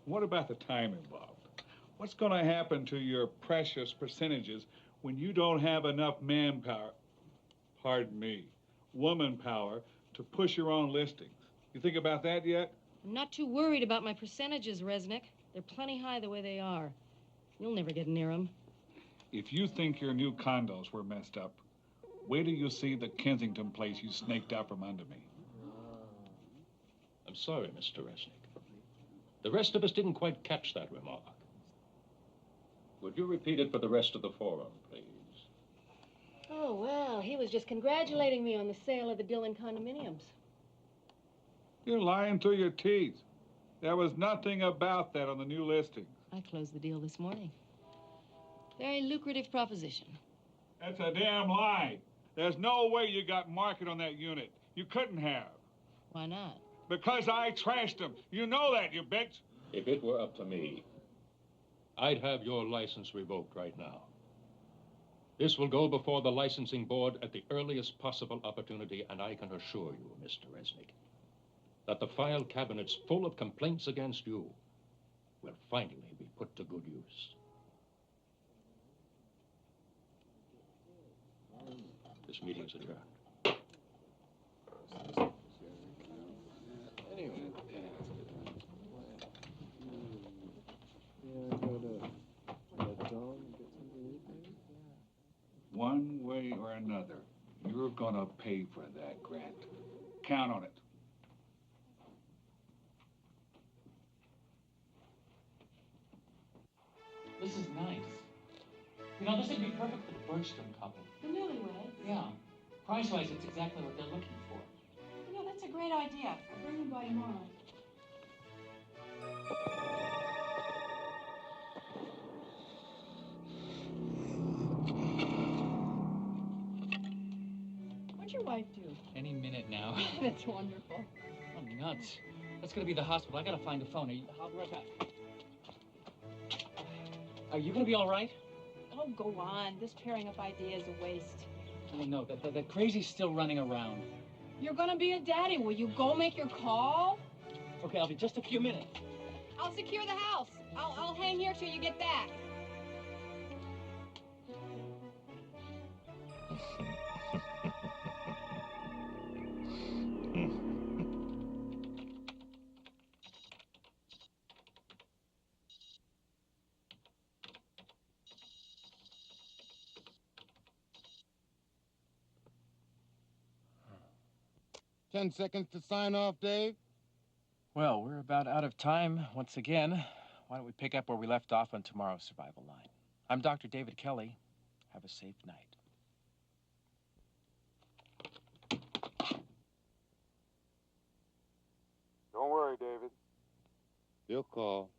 What about the time involved? What's going to happen to your precious percentages when you don't have enough manpower, pardon me, woman power, to push your own listings? You think about that yet? I'm not too worried about my percentages, Resnick. They're plenty high the way they are. You'll never get near them. If you think your new condos were messed up, wait till you see the Kensington place you snaked out from under me. I'm sorry, Mr. Resnick. The rest of us didn't quite catch that remark. Would you repeat it for the rest of the forum, please? Oh, well, he was just congratulating me on the sale of the Dillon condominiums. You're lying through your teeth. There was nothing about that on the new listing. I closed the deal this morning. Very lucrative proposition. That's a damn lie. There's no way you got market on that unit. You couldn't have. Why not? Because I trashed them. You know that, you bitch. If it were up to me, I'd have your license revoked right now. This will go before the licensing board at the earliest possible opportunity, and I can assure you, Mr. Resnick, that the file cabinets full of complaints against you will finally be put to good use. This meeting is adjourned. One way or another, you're gonna pay for that, Grant. Count on it. This is nice. You know, this would be perfect for the Bergstrom couple. The newlyweds? Yeah. Price-wise, it's exactly what they're looking for. You know, that's a great idea. I'll bring them by tomorrow. What'd your wife do? Any minute now. That's wonderful. I'm nuts. That's gonna be the hospital. I gotta find a phone. I'll be right back. Are you gonna be all right? Oh, go on. This pairing up idea is a waste. I know, the crazy's still running around. You're gonna be a daddy. Will you go make your call? Okay, I'll be just a few minutes. I'll secure the house. I'll hang here till you get back. Ten seconds to sign off, Dave. Well, we're about out of time once again. why don't we pick up where we left off on tomorrow's Survival Line? I'm Dr. David Kelly. Have a safe night. Don't worry, David. He'll call.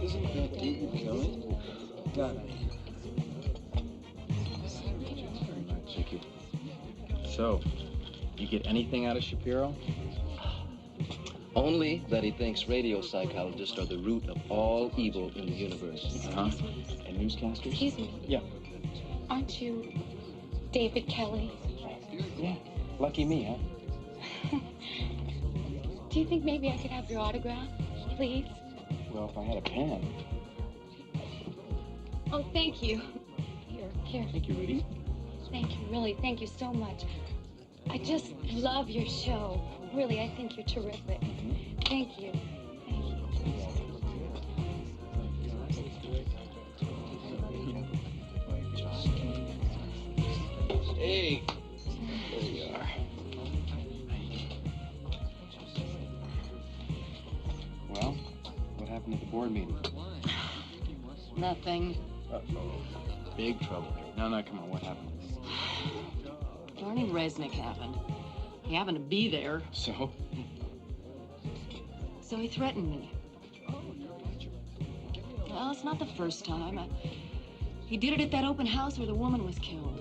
Isn't that David Kelly? Got it. Thank you. So, you get anything out of Shapiro? Only that he thinks radio psychologists are the root of all evil in the universe. Uh-huh. And newscasters? Excuse me. Yeah. Aren't you David Kelly? Yeah. Lucky me, huh? Do you think maybe I could have your autograph, please? Well, if I had a pen. Oh, thank you. Here. Thank you, Rudy. Thank you, really. Thank you so much. I just love your show. Really, I think you're terrific. Thank you. Hey, there you are. Well, what happened at the board meeting? Nothing. Uh-oh. Big trouble here. No, come on, what happened? Barney Resnick happened. He happened to be there. So? So he threatened me. Well, it's not the first time. He did it at that open house where the woman was killed.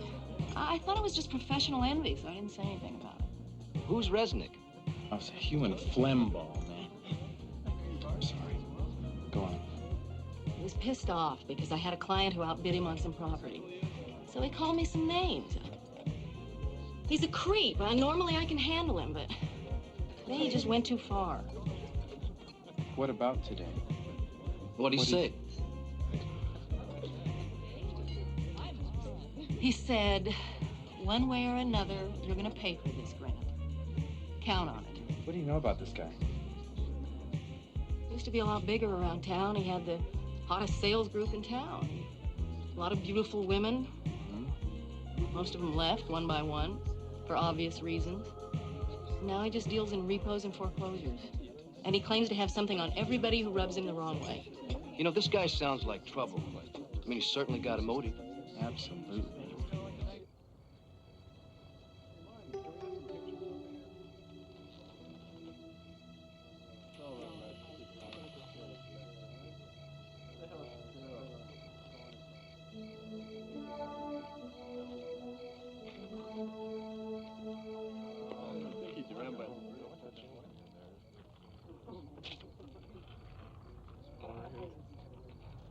I thought it was just professional envy, so I didn't say anything about it. Who's Resnick? Oh, it's a human phlegm ball, man. I'm sorry. Go on. He was pissed off because I had a client who outbid him on some property. So he called me some names. He's a creep. Normally I can handle him, but today he just went too far. What about today? What'd he say? He said, one way or another, you're going to pay for this grant. Count on it. What do you know about this guy? He used to be a lot bigger around town. He had the hottest sales group in town. A lot of beautiful women. Most of them left, one by one, for obvious reasons. Now he just deals in repos and foreclosures. And he claims to have something on everybody who rubs him the wrong way. You know, this guy sounds like trouble. I mean, he's certainly got a motive. Absolutely.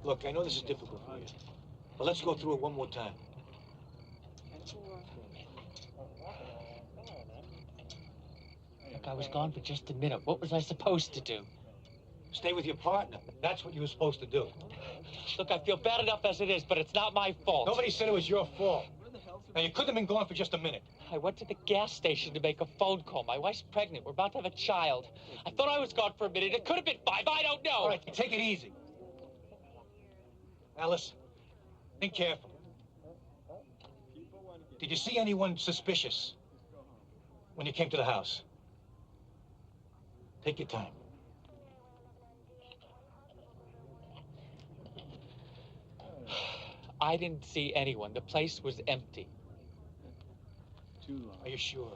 Look, I know this is difficult for you, but let's go through it one more time. Look, I was gone for just a minute. What was I supposed to do? Stay with your partner. That's what you were supposed to do. Look, I feel bad enough as it is, but it's not my fault. Nobody said it was your fault. Now, you couldn't have been gone for just a minute. I went to the gas station to make a phone call. My wife's pregnant. We're about to have a child. I thought I was gone for a minute. It could have been 5. I don't know. All right, take it easy. Alice, think careful. Did you see anyone suspicious when you came to the house? Take your time. I didn't see anyone. The place was empty. Are you sure?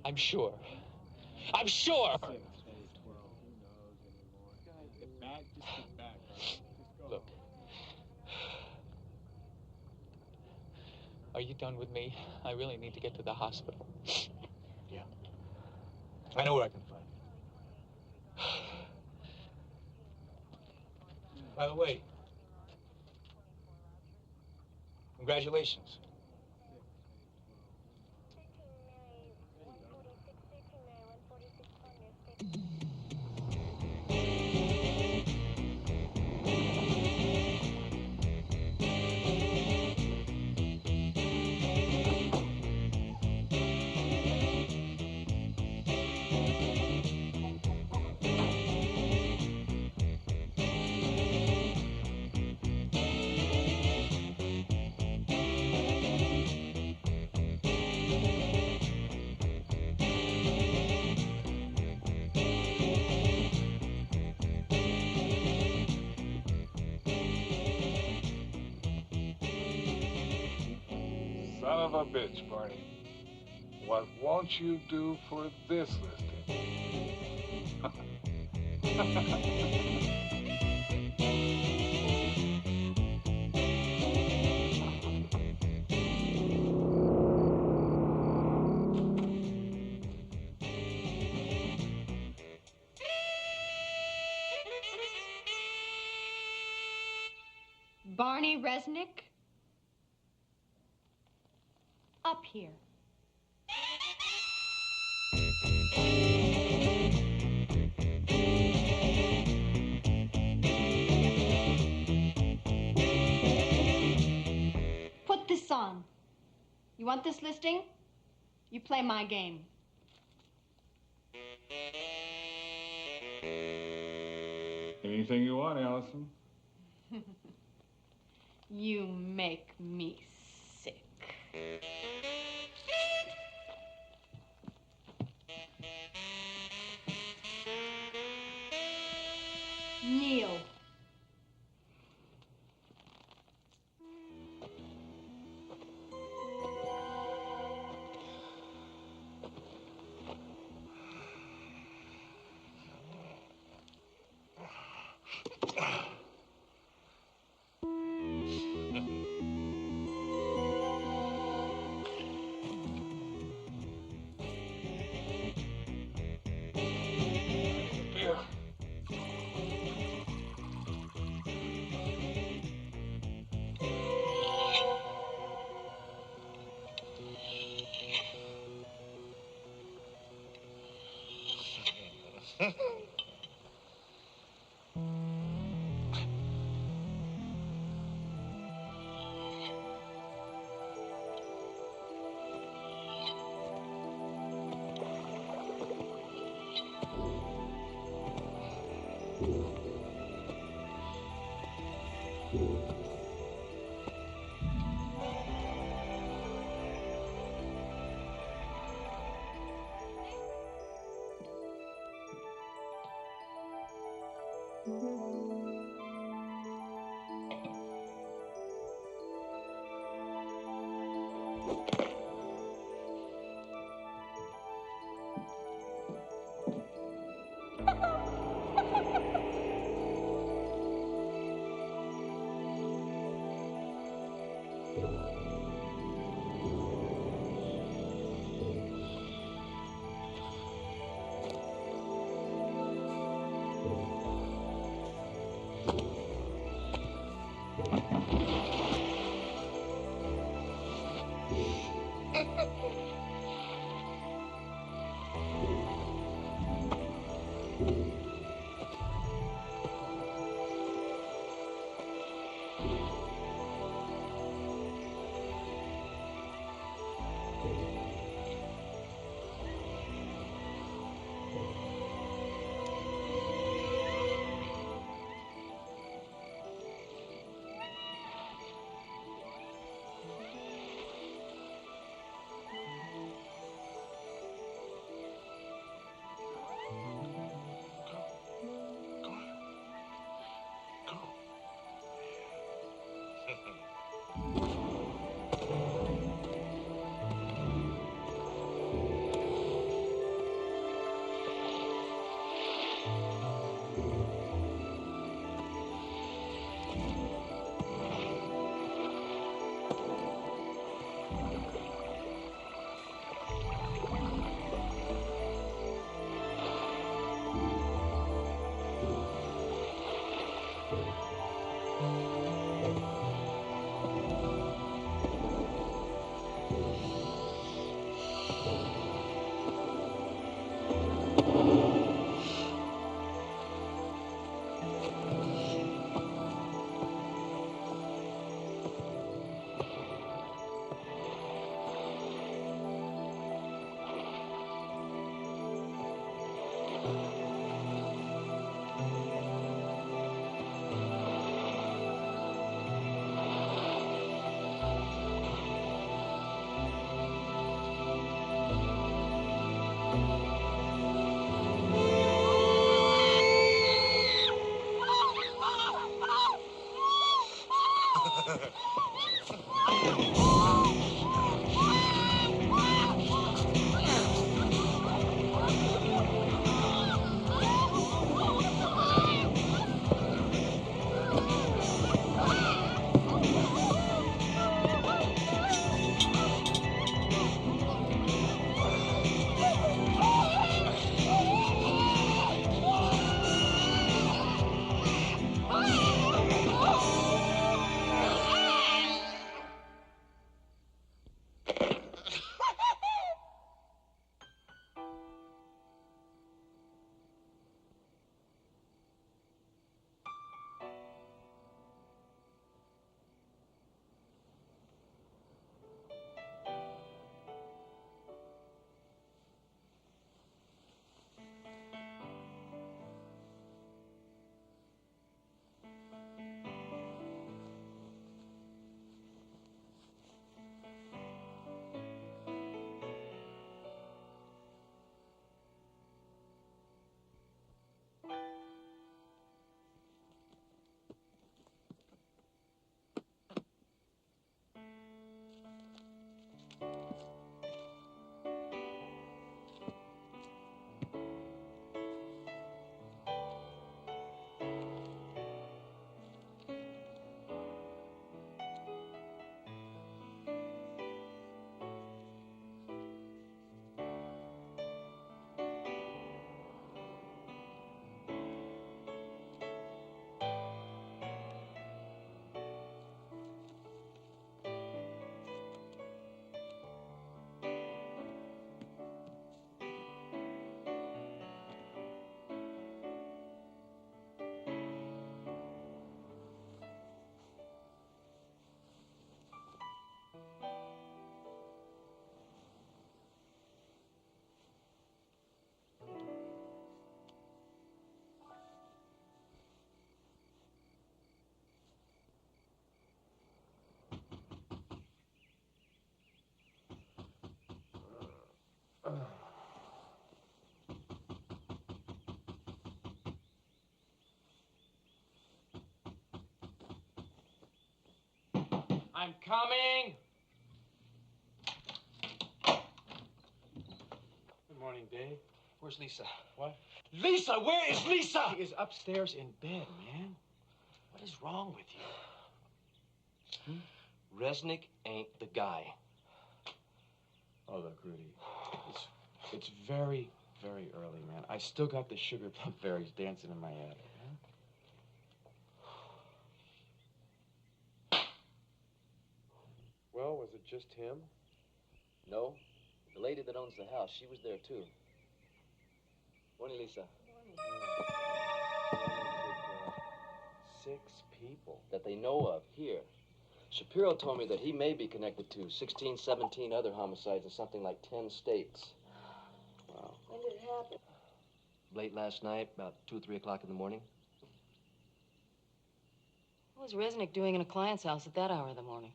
I'm sure. I'm sure! Look. Are you done with me? I really need to get to the hospital. Yeah. I know where I can find you. By the way, congratulations. of a bitch, Barney. What won't you do for this listing? Barney Resnick? Up here. Put this on. You want this listing? You play my game. Anything you want, Allison. You make me sick. Neil. I'm coming. Good morning, Dave. Where's Lisa? What? Lisa, where is Lisa? She is upstairs in bed, man. What is wrong with you? Resnick ain't the guy. Oh, look, Rudy. It's very, very early, man. I still got the sugar plum fairies dancing in my head. Well, was it just him? No. The lady that owns the house, she was there, too. Morning, Lisa. 6 people. That they know of here. Shapiro told me that he may be connected to 16, 17 other homicides in something like 10 states. Wow. When did it happen? Late last night, about 2 or 3 o'clock in the morning. What was Resnick doing in a client's house at that hour of the morning?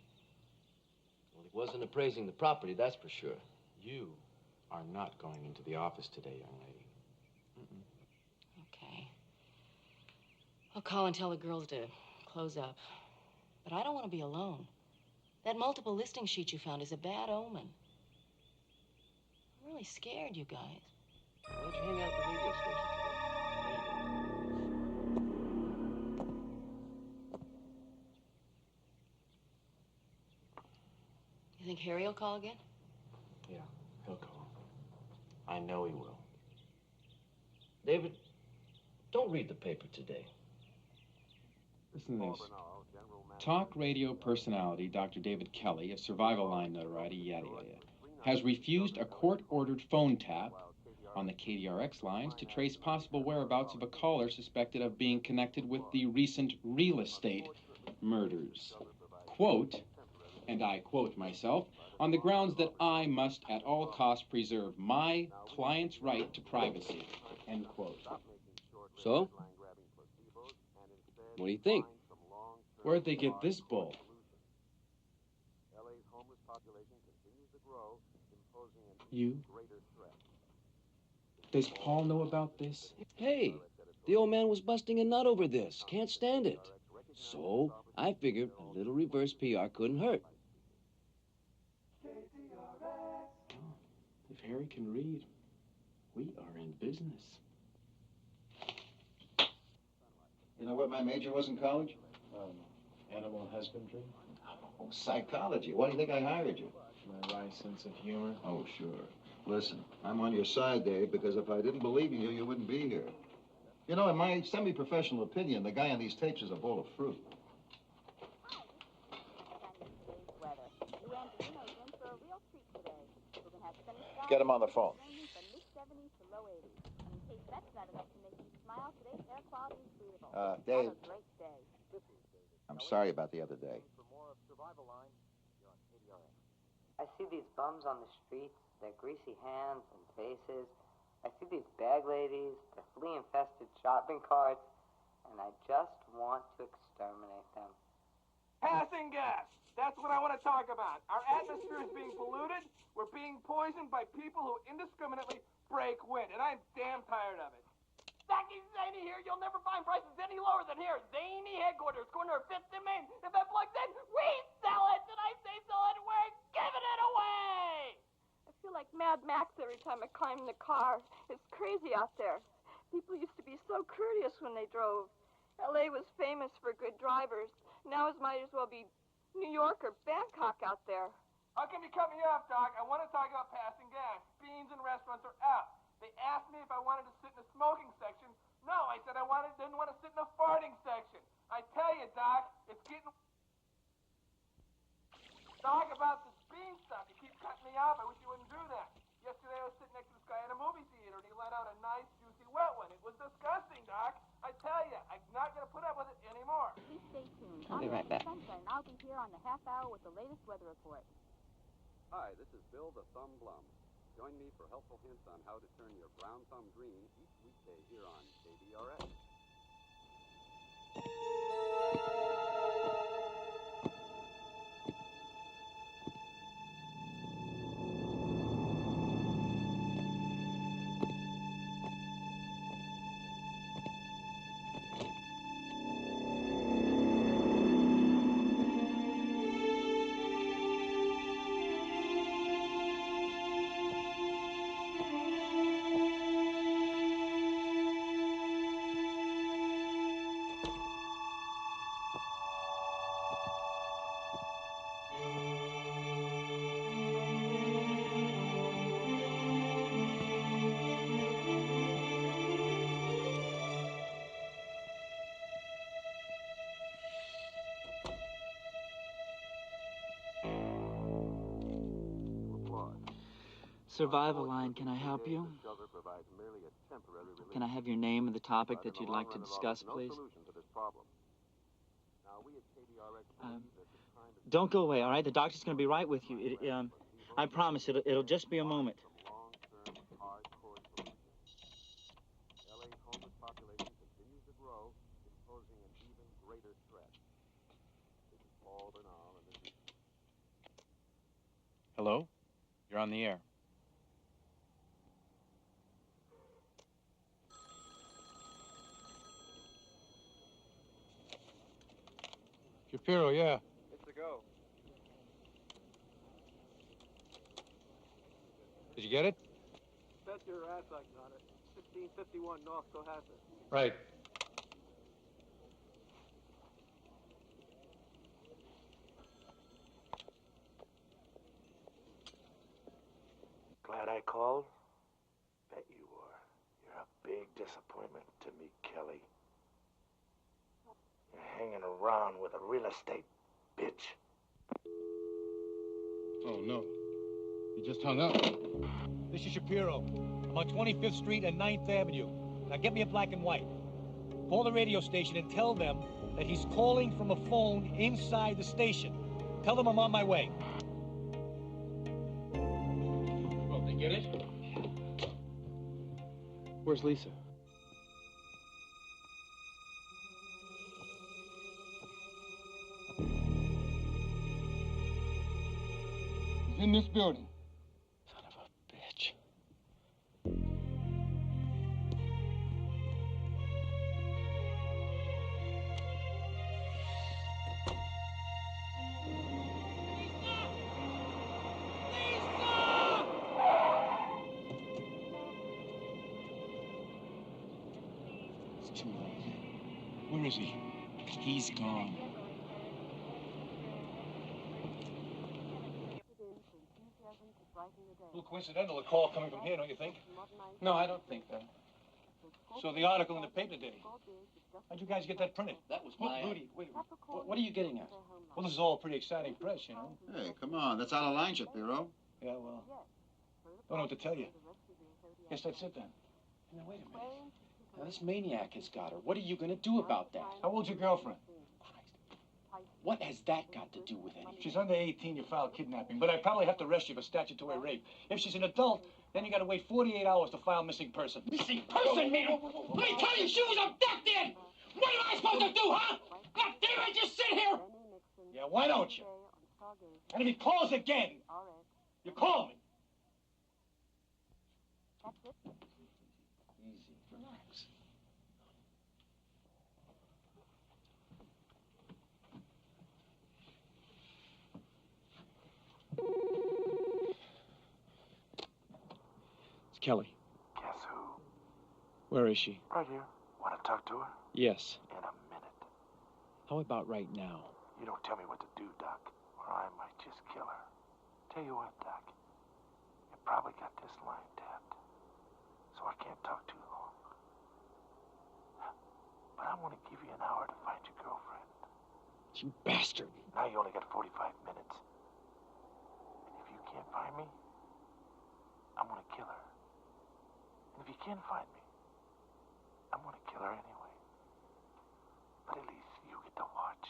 Well, he wasn't appraising the property, that's for sure. You are not going into the office today, young lady. Okay. I'll call and tell the girls to close up. But I don't want to be alone. That multiple listing sheet you found is a bad omen. I'm really scared, you guys. Why don't you hang out at the radio station You think Harry will call again? Yeah, he'll call. I know he will. David, don't read the paper today. Listen to this. Talk radio personality Dr. David Kelly, of Survival Line notoriety, yada, yada, yada, has refused a court-ordered phone tap on the KDRX lines to trace possible whereabouts of a caller suspected of being connected with the recent real estate murders. Quote, and I quote myself, on the grounds that I must at all costs preserve my client's right to privacy, end quote. So? What do you think? Where'd they get this bull? You? Does Paul know about this? Hey, the old man was busting a nut over this. Can't stand it. So, I figured a little reverse PR couldn't hurt. If Harry can read, we are in business. You know what my major was in college? Animal husbandry? Oh, psychology. Why do you think I hired you? My wry sense of humor. Oh, sure. Listen, I'm on your side, Dave, because if I didn't believe in you, you wouldn't be here. You know, in my semi-professional opinion, the guy on these tapes is a bowl of fruit. Get him on the phone. Dave, I'm sorry about the other day. I see these bums on the streets, their greasy hands and faces. I see these bag ladies, their flea-infested shopping carts, and I just want to exterminate them. Passing gas. That's what I want to talk about. Our atmosphere is being polluted. We're being poisoned by people who indiscriminately break wind, and I'm damn tired of it. Zaki Zany here. You'll never find prices any lower than here. Zany headquarters, corner of 5th and Main. If that plugs in, we sell it. Did I say sell it? We're giving it away. I feel like Mad Max every time I climb in the car. It's crazy out there. People used to be so courteous when they drove. L.A. was famous for good drivers. Now it might as well be New York or Bangkok out there. How come you cut me off, Doc? I want to talk about passing gas. Beans in restaurants are out. They asked me if I wanted to sit in the smoking section. No, I said I didn't want to sit in the farting section. I tell you, Doc, it's getting... Talk about this bean stuff. You keep cutting me off. I wish you wouldn't do that. Yesterday I was sitting next to this guy in a movie theater, and he let out a nice, juicy, wet one. It was disgusting, Doc. I tell you, I'm not going to put up with it anymore. Please stay tuned. I'll be right back. Sunshine. I'll be here on the half hour with the latest weather report. Hi, this is Bill the Thumb Blum. Join me for helpful hints on how to turn your brown thumb green each weekday here on KDRX. Survival Line. Can I help you? Can I have your name and the topic that you'd like to discuss, please? Don't go away, all right? The doctor's going to be right with you. I promise it'll just be a moment. Hello? You're on the air. Shapiro, yeah. It's a go. Did you get it? Bet your ass I got it. 1651 North Cohasset. Right. Glad I called? Bet you were. You're a big disappointment to me, Kelly. You're hanging around with a real estate bitch. Oh, no. He just hung up. This is Shapiro. I'm on 25th Street and 9th Avenue. Now get me a black and white. Call the radio station and tell them that he's calling from a phone inside the station. Tell them I'm on my way. Well, they get it? Where's Lisa? He's in this building. Son of a bitch. It's too late. Where is he? He's gone. A little coincidental, a call coming from here, don't you think? No, I don't think that. So the article in the paper today. How'd you guys get that printed? That was my... Rudy, wait. What are you getting at? Well, this is all pretty exciting press, you know. Hey, come on. That's out of line, Shapiro. Yeah, well, don't know what to tell you. Guess that's it then. Now, wait a minute. Now, this maniac has got her. What are you going to do about that? How old's your girlfriend? What has that got to do with anything? She's under 18, you filed kidnapping, but I'd probably have to arrest you for statutory rape. If she's an adult, then you gotta wait 48 hours to file missing person. Missing person, man? Let me tell you, she was abducted! What am I supposed to do, huh? God damn it, just sit here! Yeah, why don't you? And if he calls again, you call me. Easy, relax. It's Kelly. Guess who? Where is she? Right here. Want to talk to her? Yes. In a minute. How about right now? You don't tell me what to do, Doc, or I might just kill her. Tell you what, Doc. You probably got this line tapped, so I can't talk too long. But I want to give you an hour to find your girlfriend. You bastard. Now you only got 45 minutes. And if you can't find me, I'm gonna kill her. And if you can't find me, I'm gonna kill her anyway. But at least you get to watch.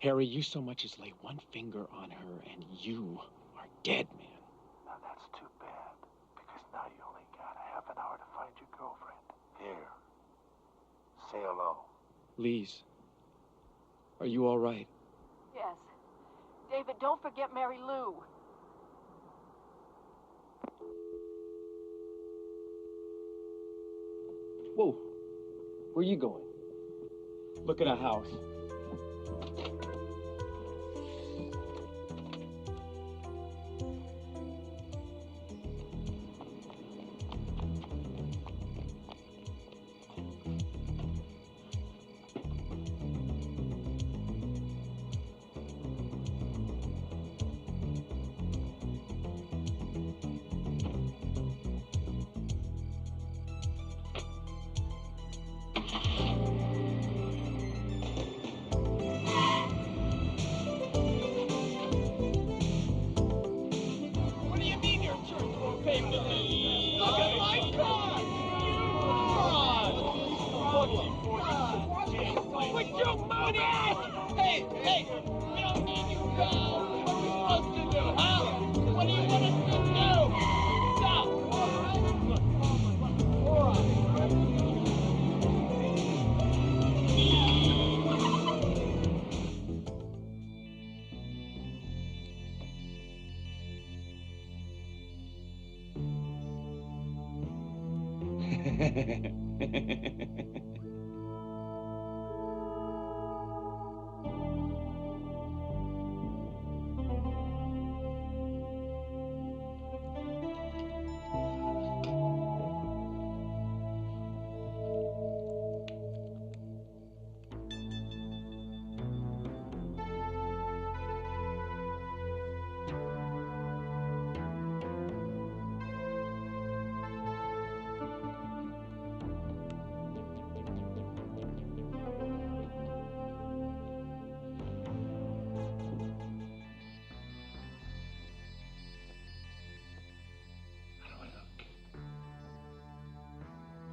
Harry, you so much as lay one finger on her, and you are dead, man. Now that's too bad, because now you only got a half an hour to find your girlfriend. Here. Say hello. Lise, are you all right? Yes. David, don't forget Mary Lou. Whoa. Where are you going? Look at a house. Look at my car! Would you move it? Hey, we don't need you, girl. What are we supposed to do, huh? What do you want us to do? Stop!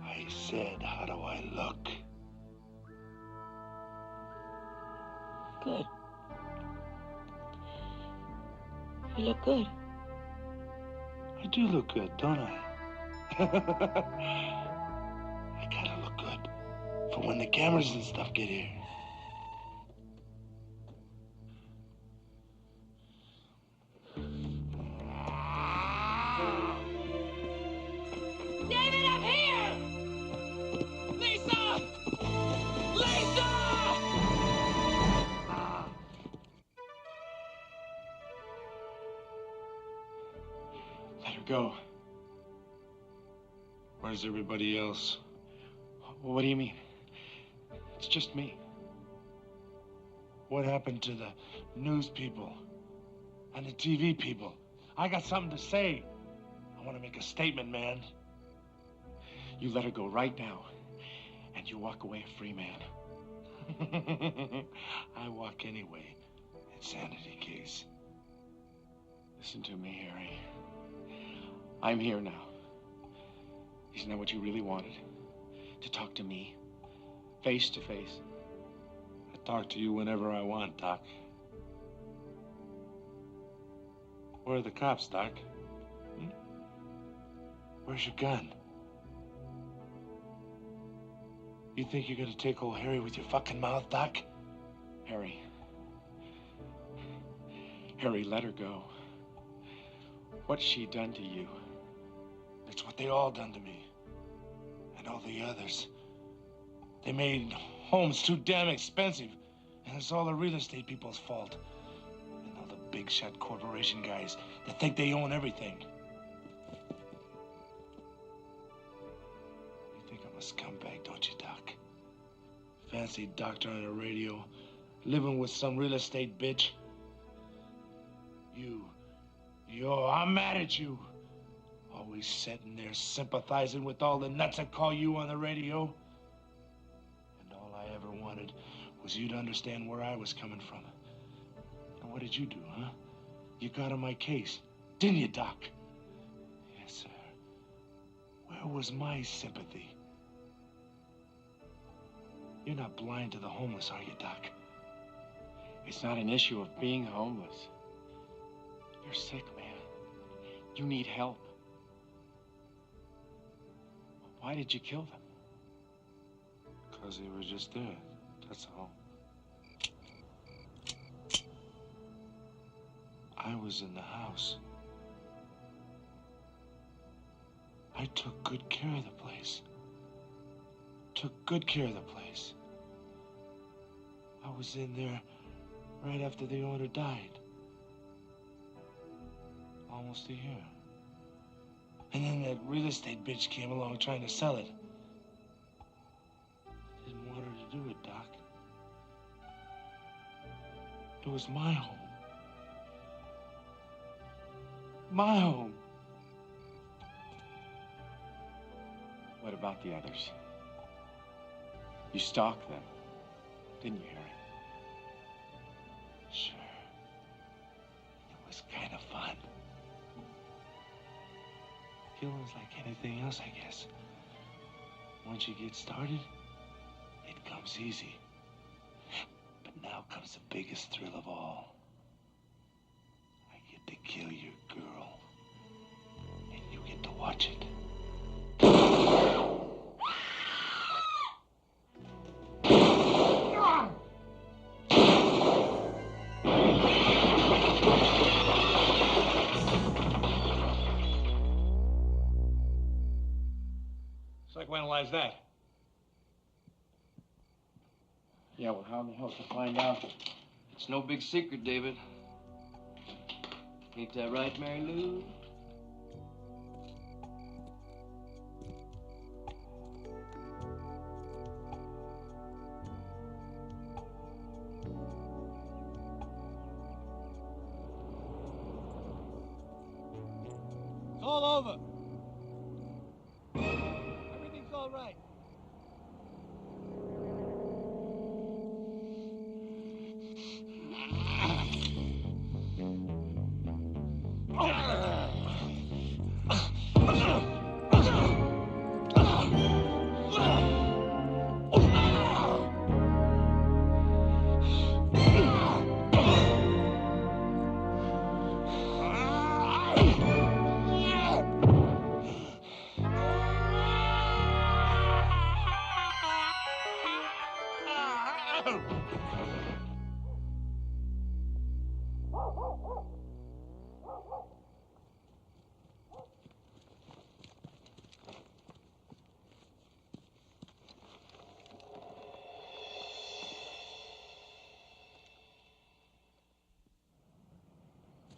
I said, how do I look? Good. You look good. I do look good, don't I? I gotta look good for when the cameras and stuff get here. David, I'm here! Lisa! Lisa! Let her go. Where's everybody else? What do you mean? It's just me. What happened to the news people and the TV people? I got something to say. I want to make a statement, man. You let her go right now, and you walk away a free man. I walk anyway. Insanity case. Listen to me, Harry. I'm here now. Isn't that what you really wanted? To talk to me, face to face? I talk to you whenever I want, Doc. Where are the cops, Doc? Where's your gun? You think you're gonna take old Harry with your fucking mouth, Doc? Harry. Harry, let her go. What's she done to you? That's what they all done to me. And all the others. They made homes too damn expensive. And it's all the real estate people's fault. And all the big shot corporation guys that think they own everything. You think I'm a scumbag, don't you, Doc? Fancy doctor on the radio, living with some real estate bitch. I'm mad at you. Always sitting there sympathizing with all the nuts that call you on the radio. And all I ever wanted was you to understand where I was coming from. And what did you do, huh? You got on my case, didn't you, Doc? Yes, sir. Where was my sympathy? You're not blind to the homeless, are you, Doc? It's not an issue of being homeless. You're sick, man. You need help. Why did you kill them? Because they were just there, that's all. I was in the house. I took good care of the place. Took good care of the place. I was in there right after the owner died. Almost a year. And then that real estate bitch came along trying to sell it. Didn't want her to do it, Doc. It was my home. My home. What about the others? You stalked them, didn't you, Harry? Sure. It was kind of fun. Killing's like anything else, I guess. Once you get started, it comes easy. But now comes the biggest thrill of all. I get to kill your girl, and you get to watch it. Psychoanalyze that. Yeah, well, how in the hell to find out? It's no big secret, David. Ain't that right, Mary Lou? It's all over. Everything's all right.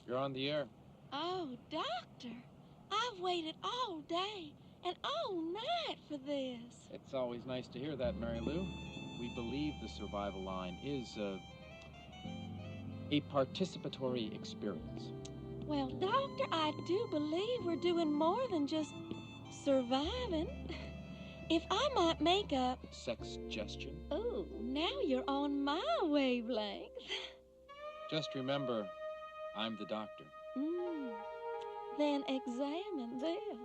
You're on the air. Oh, Doctor, I've waited all day and all night for this. It's always nice to hear that, Mary Lou. We believe the survival line is a participatory experience. Well, Doctor, I do believe we're doing more than just surviving. If I might make a... Sexgestion? Oh, now you're on my wavelength. Just remember, I'm the doctor. Then examine this.